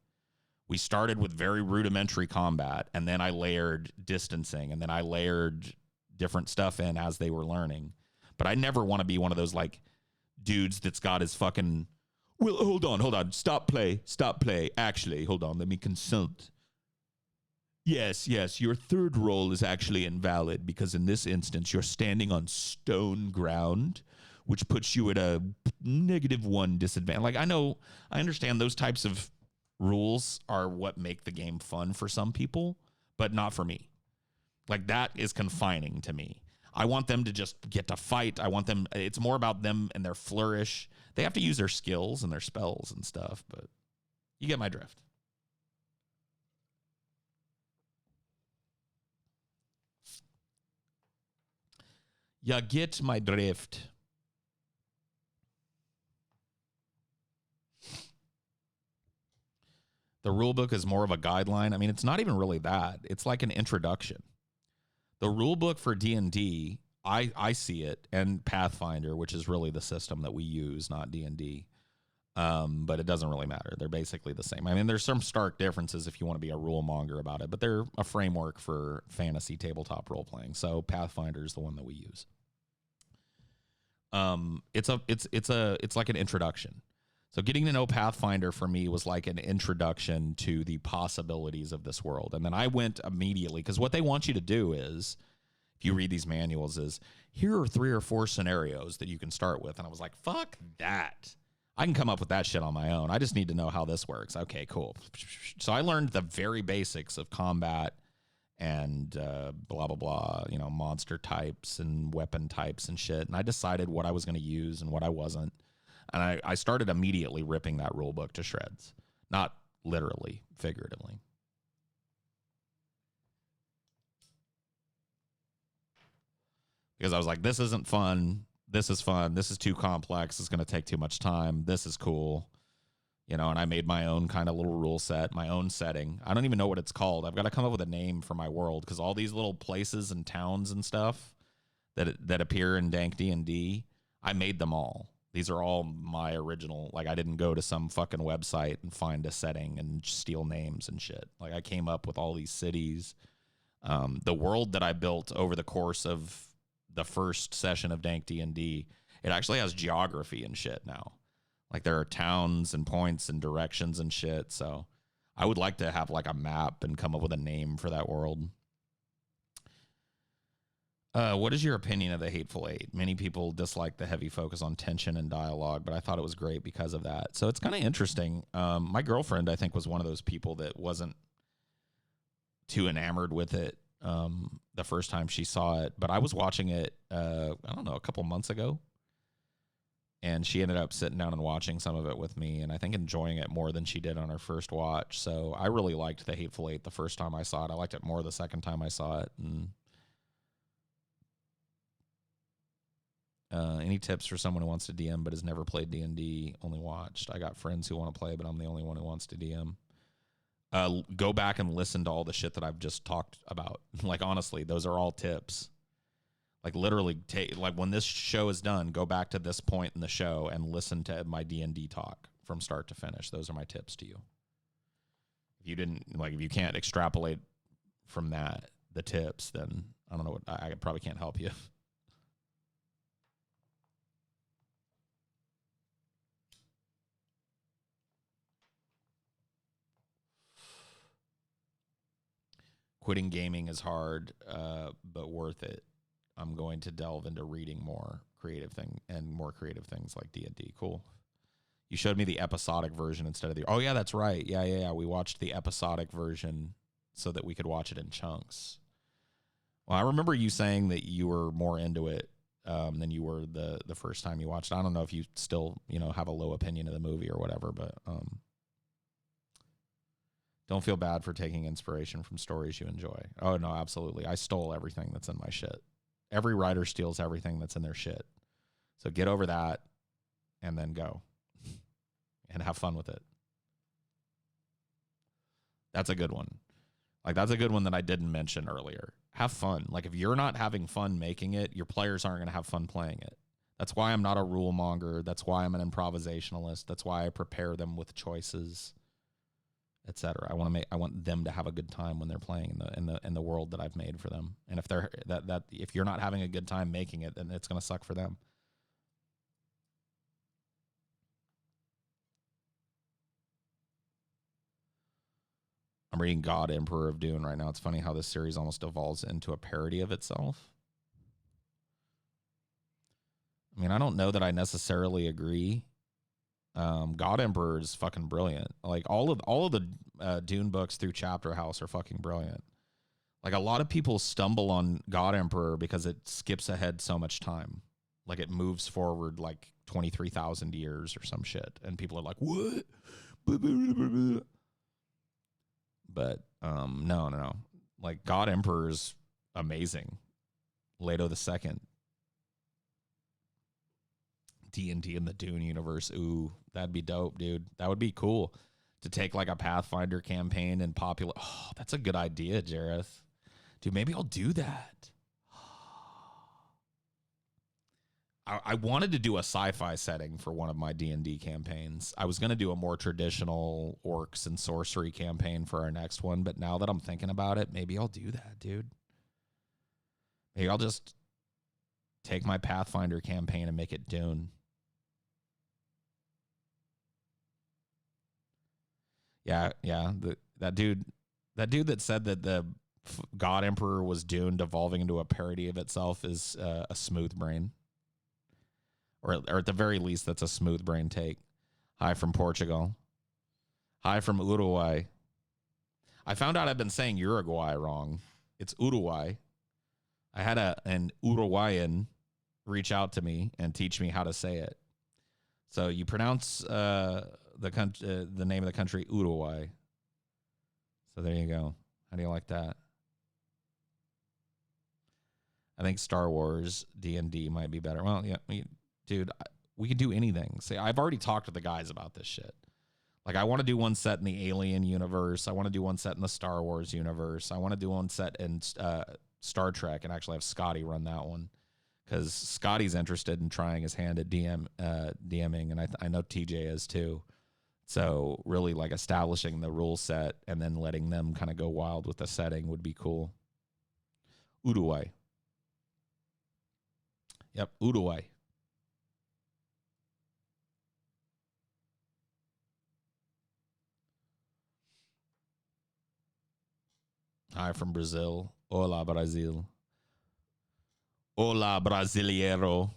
We started with very rudimentary combat, and then I layered distancing, and then I layered different stuff in as they were learning. But I never want to be one of those, like, dudes that's got his fucking, well, hold on, stop play. Actually, hold on, let me consult. Yes, your third roll is actually invalid, because in this instance, you're standing on stone ground, which puts you at a -1 disadvantage. Like, I understand those types of rules are what make the game fun for some people, but not for me. Like, that is confining to me. I want them to just get to fight. It's more about them and their flourish. They have to use their skills and their spells and stuff, but you get my drift. You get my drift. The rule book is more of a guideline. I mean, it's not even really that. It's like an introduction. The rule book for D&D, I see it, and Pathfinder, which is really the system that we use, not D&D. But it doesn't really matter. They're basically the same. I mean, there's some stark differences if you want to be a rule monger about it, but they're a framework for fantasy tabletop role playing. So Pathfinder is the one that we use. It's like an introduction. So getting to know Pathfinder for me was like an introduction to the possibilities of this world. And then I went immediately, because what they want you to do is, if you read these manuals, is here are 3 or 4 scenarios that you can start with. And I was like, fuck that. I can come up with that shit on my own. I just need to know how this works. Okay, cool. So I learned the very basics of combat and blah, blah, blah, monster types and weapon types and shit. And I decided what I was going to use and what I wasn't. And I started immediately ripping that rule book to shreds. Not literally, figuratively. Because I was like, this isn't fun. This is fun. This is too complex. It's going to take too much time. This is cool. And I made my own kind of little rule set, my own setting. I don't even know what it's called. I've got to come up with a name for my world, because all these little places and towns and stuff that appear in Dank D&D, I made them all. These are all my original. Like, I didn't go to some fucking website and find a setting and steal names and shit. Like, I came up with all these cities. The world that I built over the course of the first session of Dank D&D, it actually has geography and shit now. Like, there are towns and points and directions and shit. So I would like to have like a map and come up with a name for that world. What is your opinion of the Hateful Eight? Many people dislike the heavy focus on tension and dialogue, but I thought it was great because of that. So it's kind of interesting. My girlfriend, I think, was one of those people that wasn't too enamored with it the first time she saw it. But I was watching it, I don't know, a couple months ago. And she ended up sitting down and watching some of it with me, and I think enjoying it more than she did on her first watch. So I really liked the Hateful Eight the first time I saw it. I liked it more the second time I saw it. And any tips for someone who wants to DM but has never played D&D, only watched? I got friends who want to play, but I'm the only one who wants to DM. Go back and listen to all the shit that I've just talked about. Like, honestly, those are all tips. Like, literally, like when this show is done, go back to this point in the show and listen to my D&D talk from start to finish. Those are my tips to you. If you didn't, like, if you can't extrapolate from that, the tips, then I don't know what, I probably can't help you. Quitting gaming is hard, but worth it. I'm going to delve into reading more creative things like D&D. Cool. You showed me the episodic version instead of the... Oh, yeah, that's right. Yeah. We watched the episodic version so that we could watch it in chunks. Well, I remember you saying that you were more into it than you were the first time you watched it. I don't know if you still, have a low opinion of the movie or whatever, but don't feel bad for taking inspiration from stories you enjoy. Oh, no, absolutely. I stole everything that's in my shit. Every writer steals everything that's in their shit. So get over that and then go and have fun with it. That's a good one. Like, that's a good one that I didn't mention earlier. Have fun. Like, if you're not having fun making it, your players aren't going to have fun playing it. That's why I'm not a rule monger. That's why I'm an improvisationalist. That's why I prepare them with choices, etc. I want them to have a good time when they're playing in the world that I've made for them. And if they're if you're not having a good time making it, then it's going to suck for them. I'm reading God Emperor of Dune right now. It's funny how this series almost evolves into a parody of itself. I mean, I don't know that I necessarily agree. God Emperor is fucking brilliant. Like, all of the Dune books through Chapter House are fucking brilliant. Like, a lot of people stumble on God Emperor because it skips ahead so much time. Like, it moves forward like 23,000 years or some shit, and people are like, "What?" But no. Like, God Emperor's amazing. Leto the Second. D&D in the Dune universe. Ooh, that'd be dope, dude. That would be cool to take like a Pathfinder campaign and populate. Oh, that's a good idea, Jareth. Dude, maybe I'll do that. I wanted to do a sci-fi setting for one of my D&D campaigns. I was going to do a more traditional orcs and sorcery campaign for our next one, but now that I'm thinking about it, maybe I'll do that, dude. Maybe I'll just take my Pathfinder campaign and make it Dune. Yeah. That dude that said that the God Emperor was Dune evolving into a parody of itself is a smooth brain. Or at the very least, that's a smooth brain take. Hi from Portugal. Hi from Uruguay. I found out I've been saying Uruguay wrong. It's Uruguay. I had an Uruguayan reach out to me and teach me how to say it. So you pronounce the name of the country Uruguay. So there you go. How do you like that? I think Star Wars D&D might be better. Well, yeah, dude, we can do anything. See, I've already talked to the guys about this shit. Like, I want to do one set in the Alien universe. I want to do one set in the Star Wars universe. I want to do one set in Star Trek and actually have Scotty run that one, because Scotty's interested in trying his hand at DMing, and I know TJ is too. So really, like, establishing the rule set and then letting them kind of go wild with the setting would be cool. Uruguay. Yep, Uruguay. Hi from Brazil. Hola, Brazil. Hola, Brasileiro.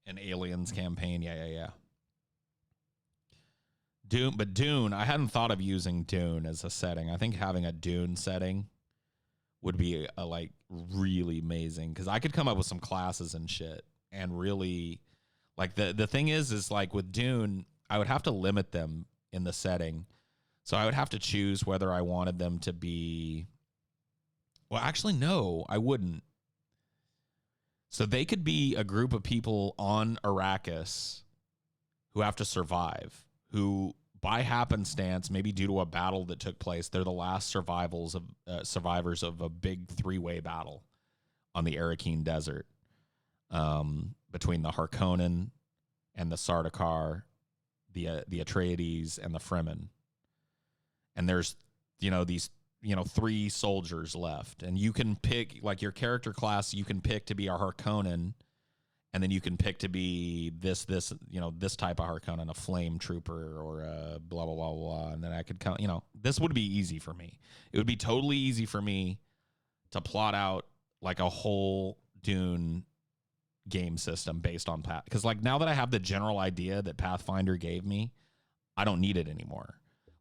An Aliens campaign. Yeah. Dune, I hadn't thought of using Dune as a setting. I think having a Dune setting would be like really amazing, because I could come up with some classes and shit and really, like, the thing is like with Dune, I would have to limit them in the setting. So I would have to choose whether I wanted them to be Well, actually, no, I wouldn't. So they could be a group of people on Arrakis who have to survive, who by happenstance, maybe due to a battle that took place, they're the last survivors of a big three-way battle on the Arrakeen Desert, between the Harkonnen and the Sardaukar, the Atreides and the Fremen. And there's, these, three soldiers left. And you can pick, like, your character class, you can pick to be a Harkonnen, and then you can pick to be this type of Harkonnen, a flame trooper or a blah, blah, blah, blah. And then I could count, this would be easy for me. It would be totally easy for me to plot out like a whole Dune game system based on Path. Because like now that I have the general idea that Pathfinder gave me, I don't need it anymore.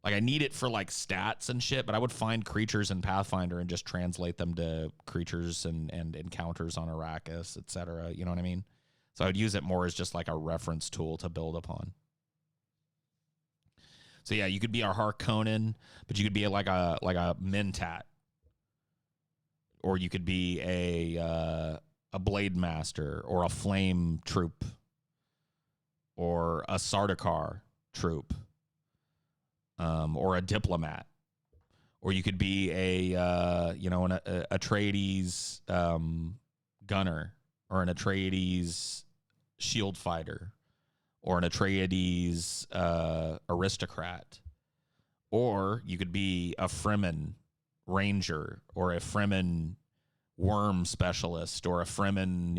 Like I need it for like stats and shit, but I would find creatures in Pathfinder and just translate them to creatures and encounters on Arrakis, etc. You know what I mean? So I would use it more as just like a reference tool to build upon. So yeah, you could be a Harkonnen, but you could be like a Mentat, or you could be a Blade Master, or a Flame Troop, or a Sardaukar troop, or a Diplomat, or you could be an Atreides gunner, or an Atreides shield fighter, or an Atreides aristocrat, or you could be a Fremen ranger, or a Fremen worm specialist, or a Fremen,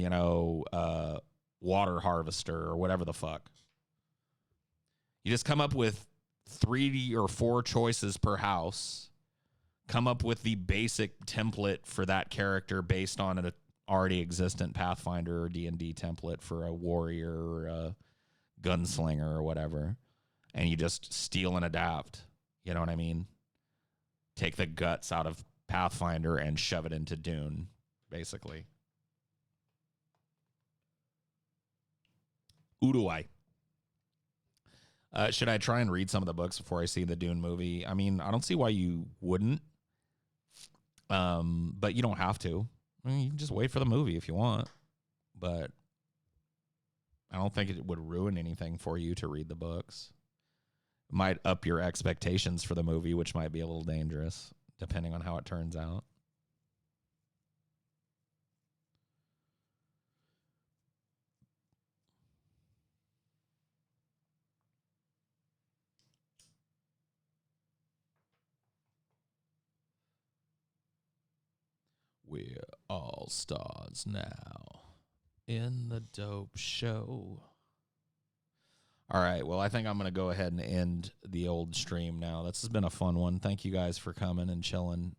water harvester, or whatever the fuck. You just come up with 3 or 4 choices per house, come up with the basic template for that character based on an already existent Pathfinder or D&D template for a warrior or a gunslinger or whatever, and you just steal and adapt. You know what I mean? Take the guts out of Pathfinder and shove it into Dune, basically. Uruguay. Should I try and read some of the books before I see the Dune movie? I mean, I don't see why you wouldn't. But you don't have to. I mean, you can just wait for the movie if you want. But I don't think it would ruin anything for you to read the books. It might up your expectations for the movie, which might be a little dangerous, depending on how it turns out. We're all stars now in the dope show. All right, well, I think I'm going to go ahead and end the old stream now. This has been a fun one. Thank you guys for coming and chilling.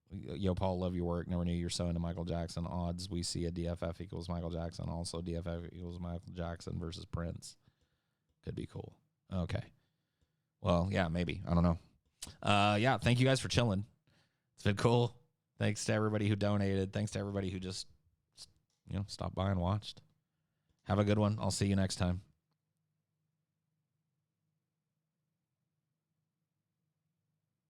Yo, Paul, love your work. Never knew you're so into Michael Jackson. Odds we see a DFF equals Michael Jackson. Also, DFF equals Michael Jackson versus Prince. Could be cool. Okay. Well, yeah, maybe. I don't know. Yeah, thank you guys for chilling. It's been cool. Thanks to everybody who donated. Thanks to everybody who just, stopped by and watched. Have a good one. I'll see you next time.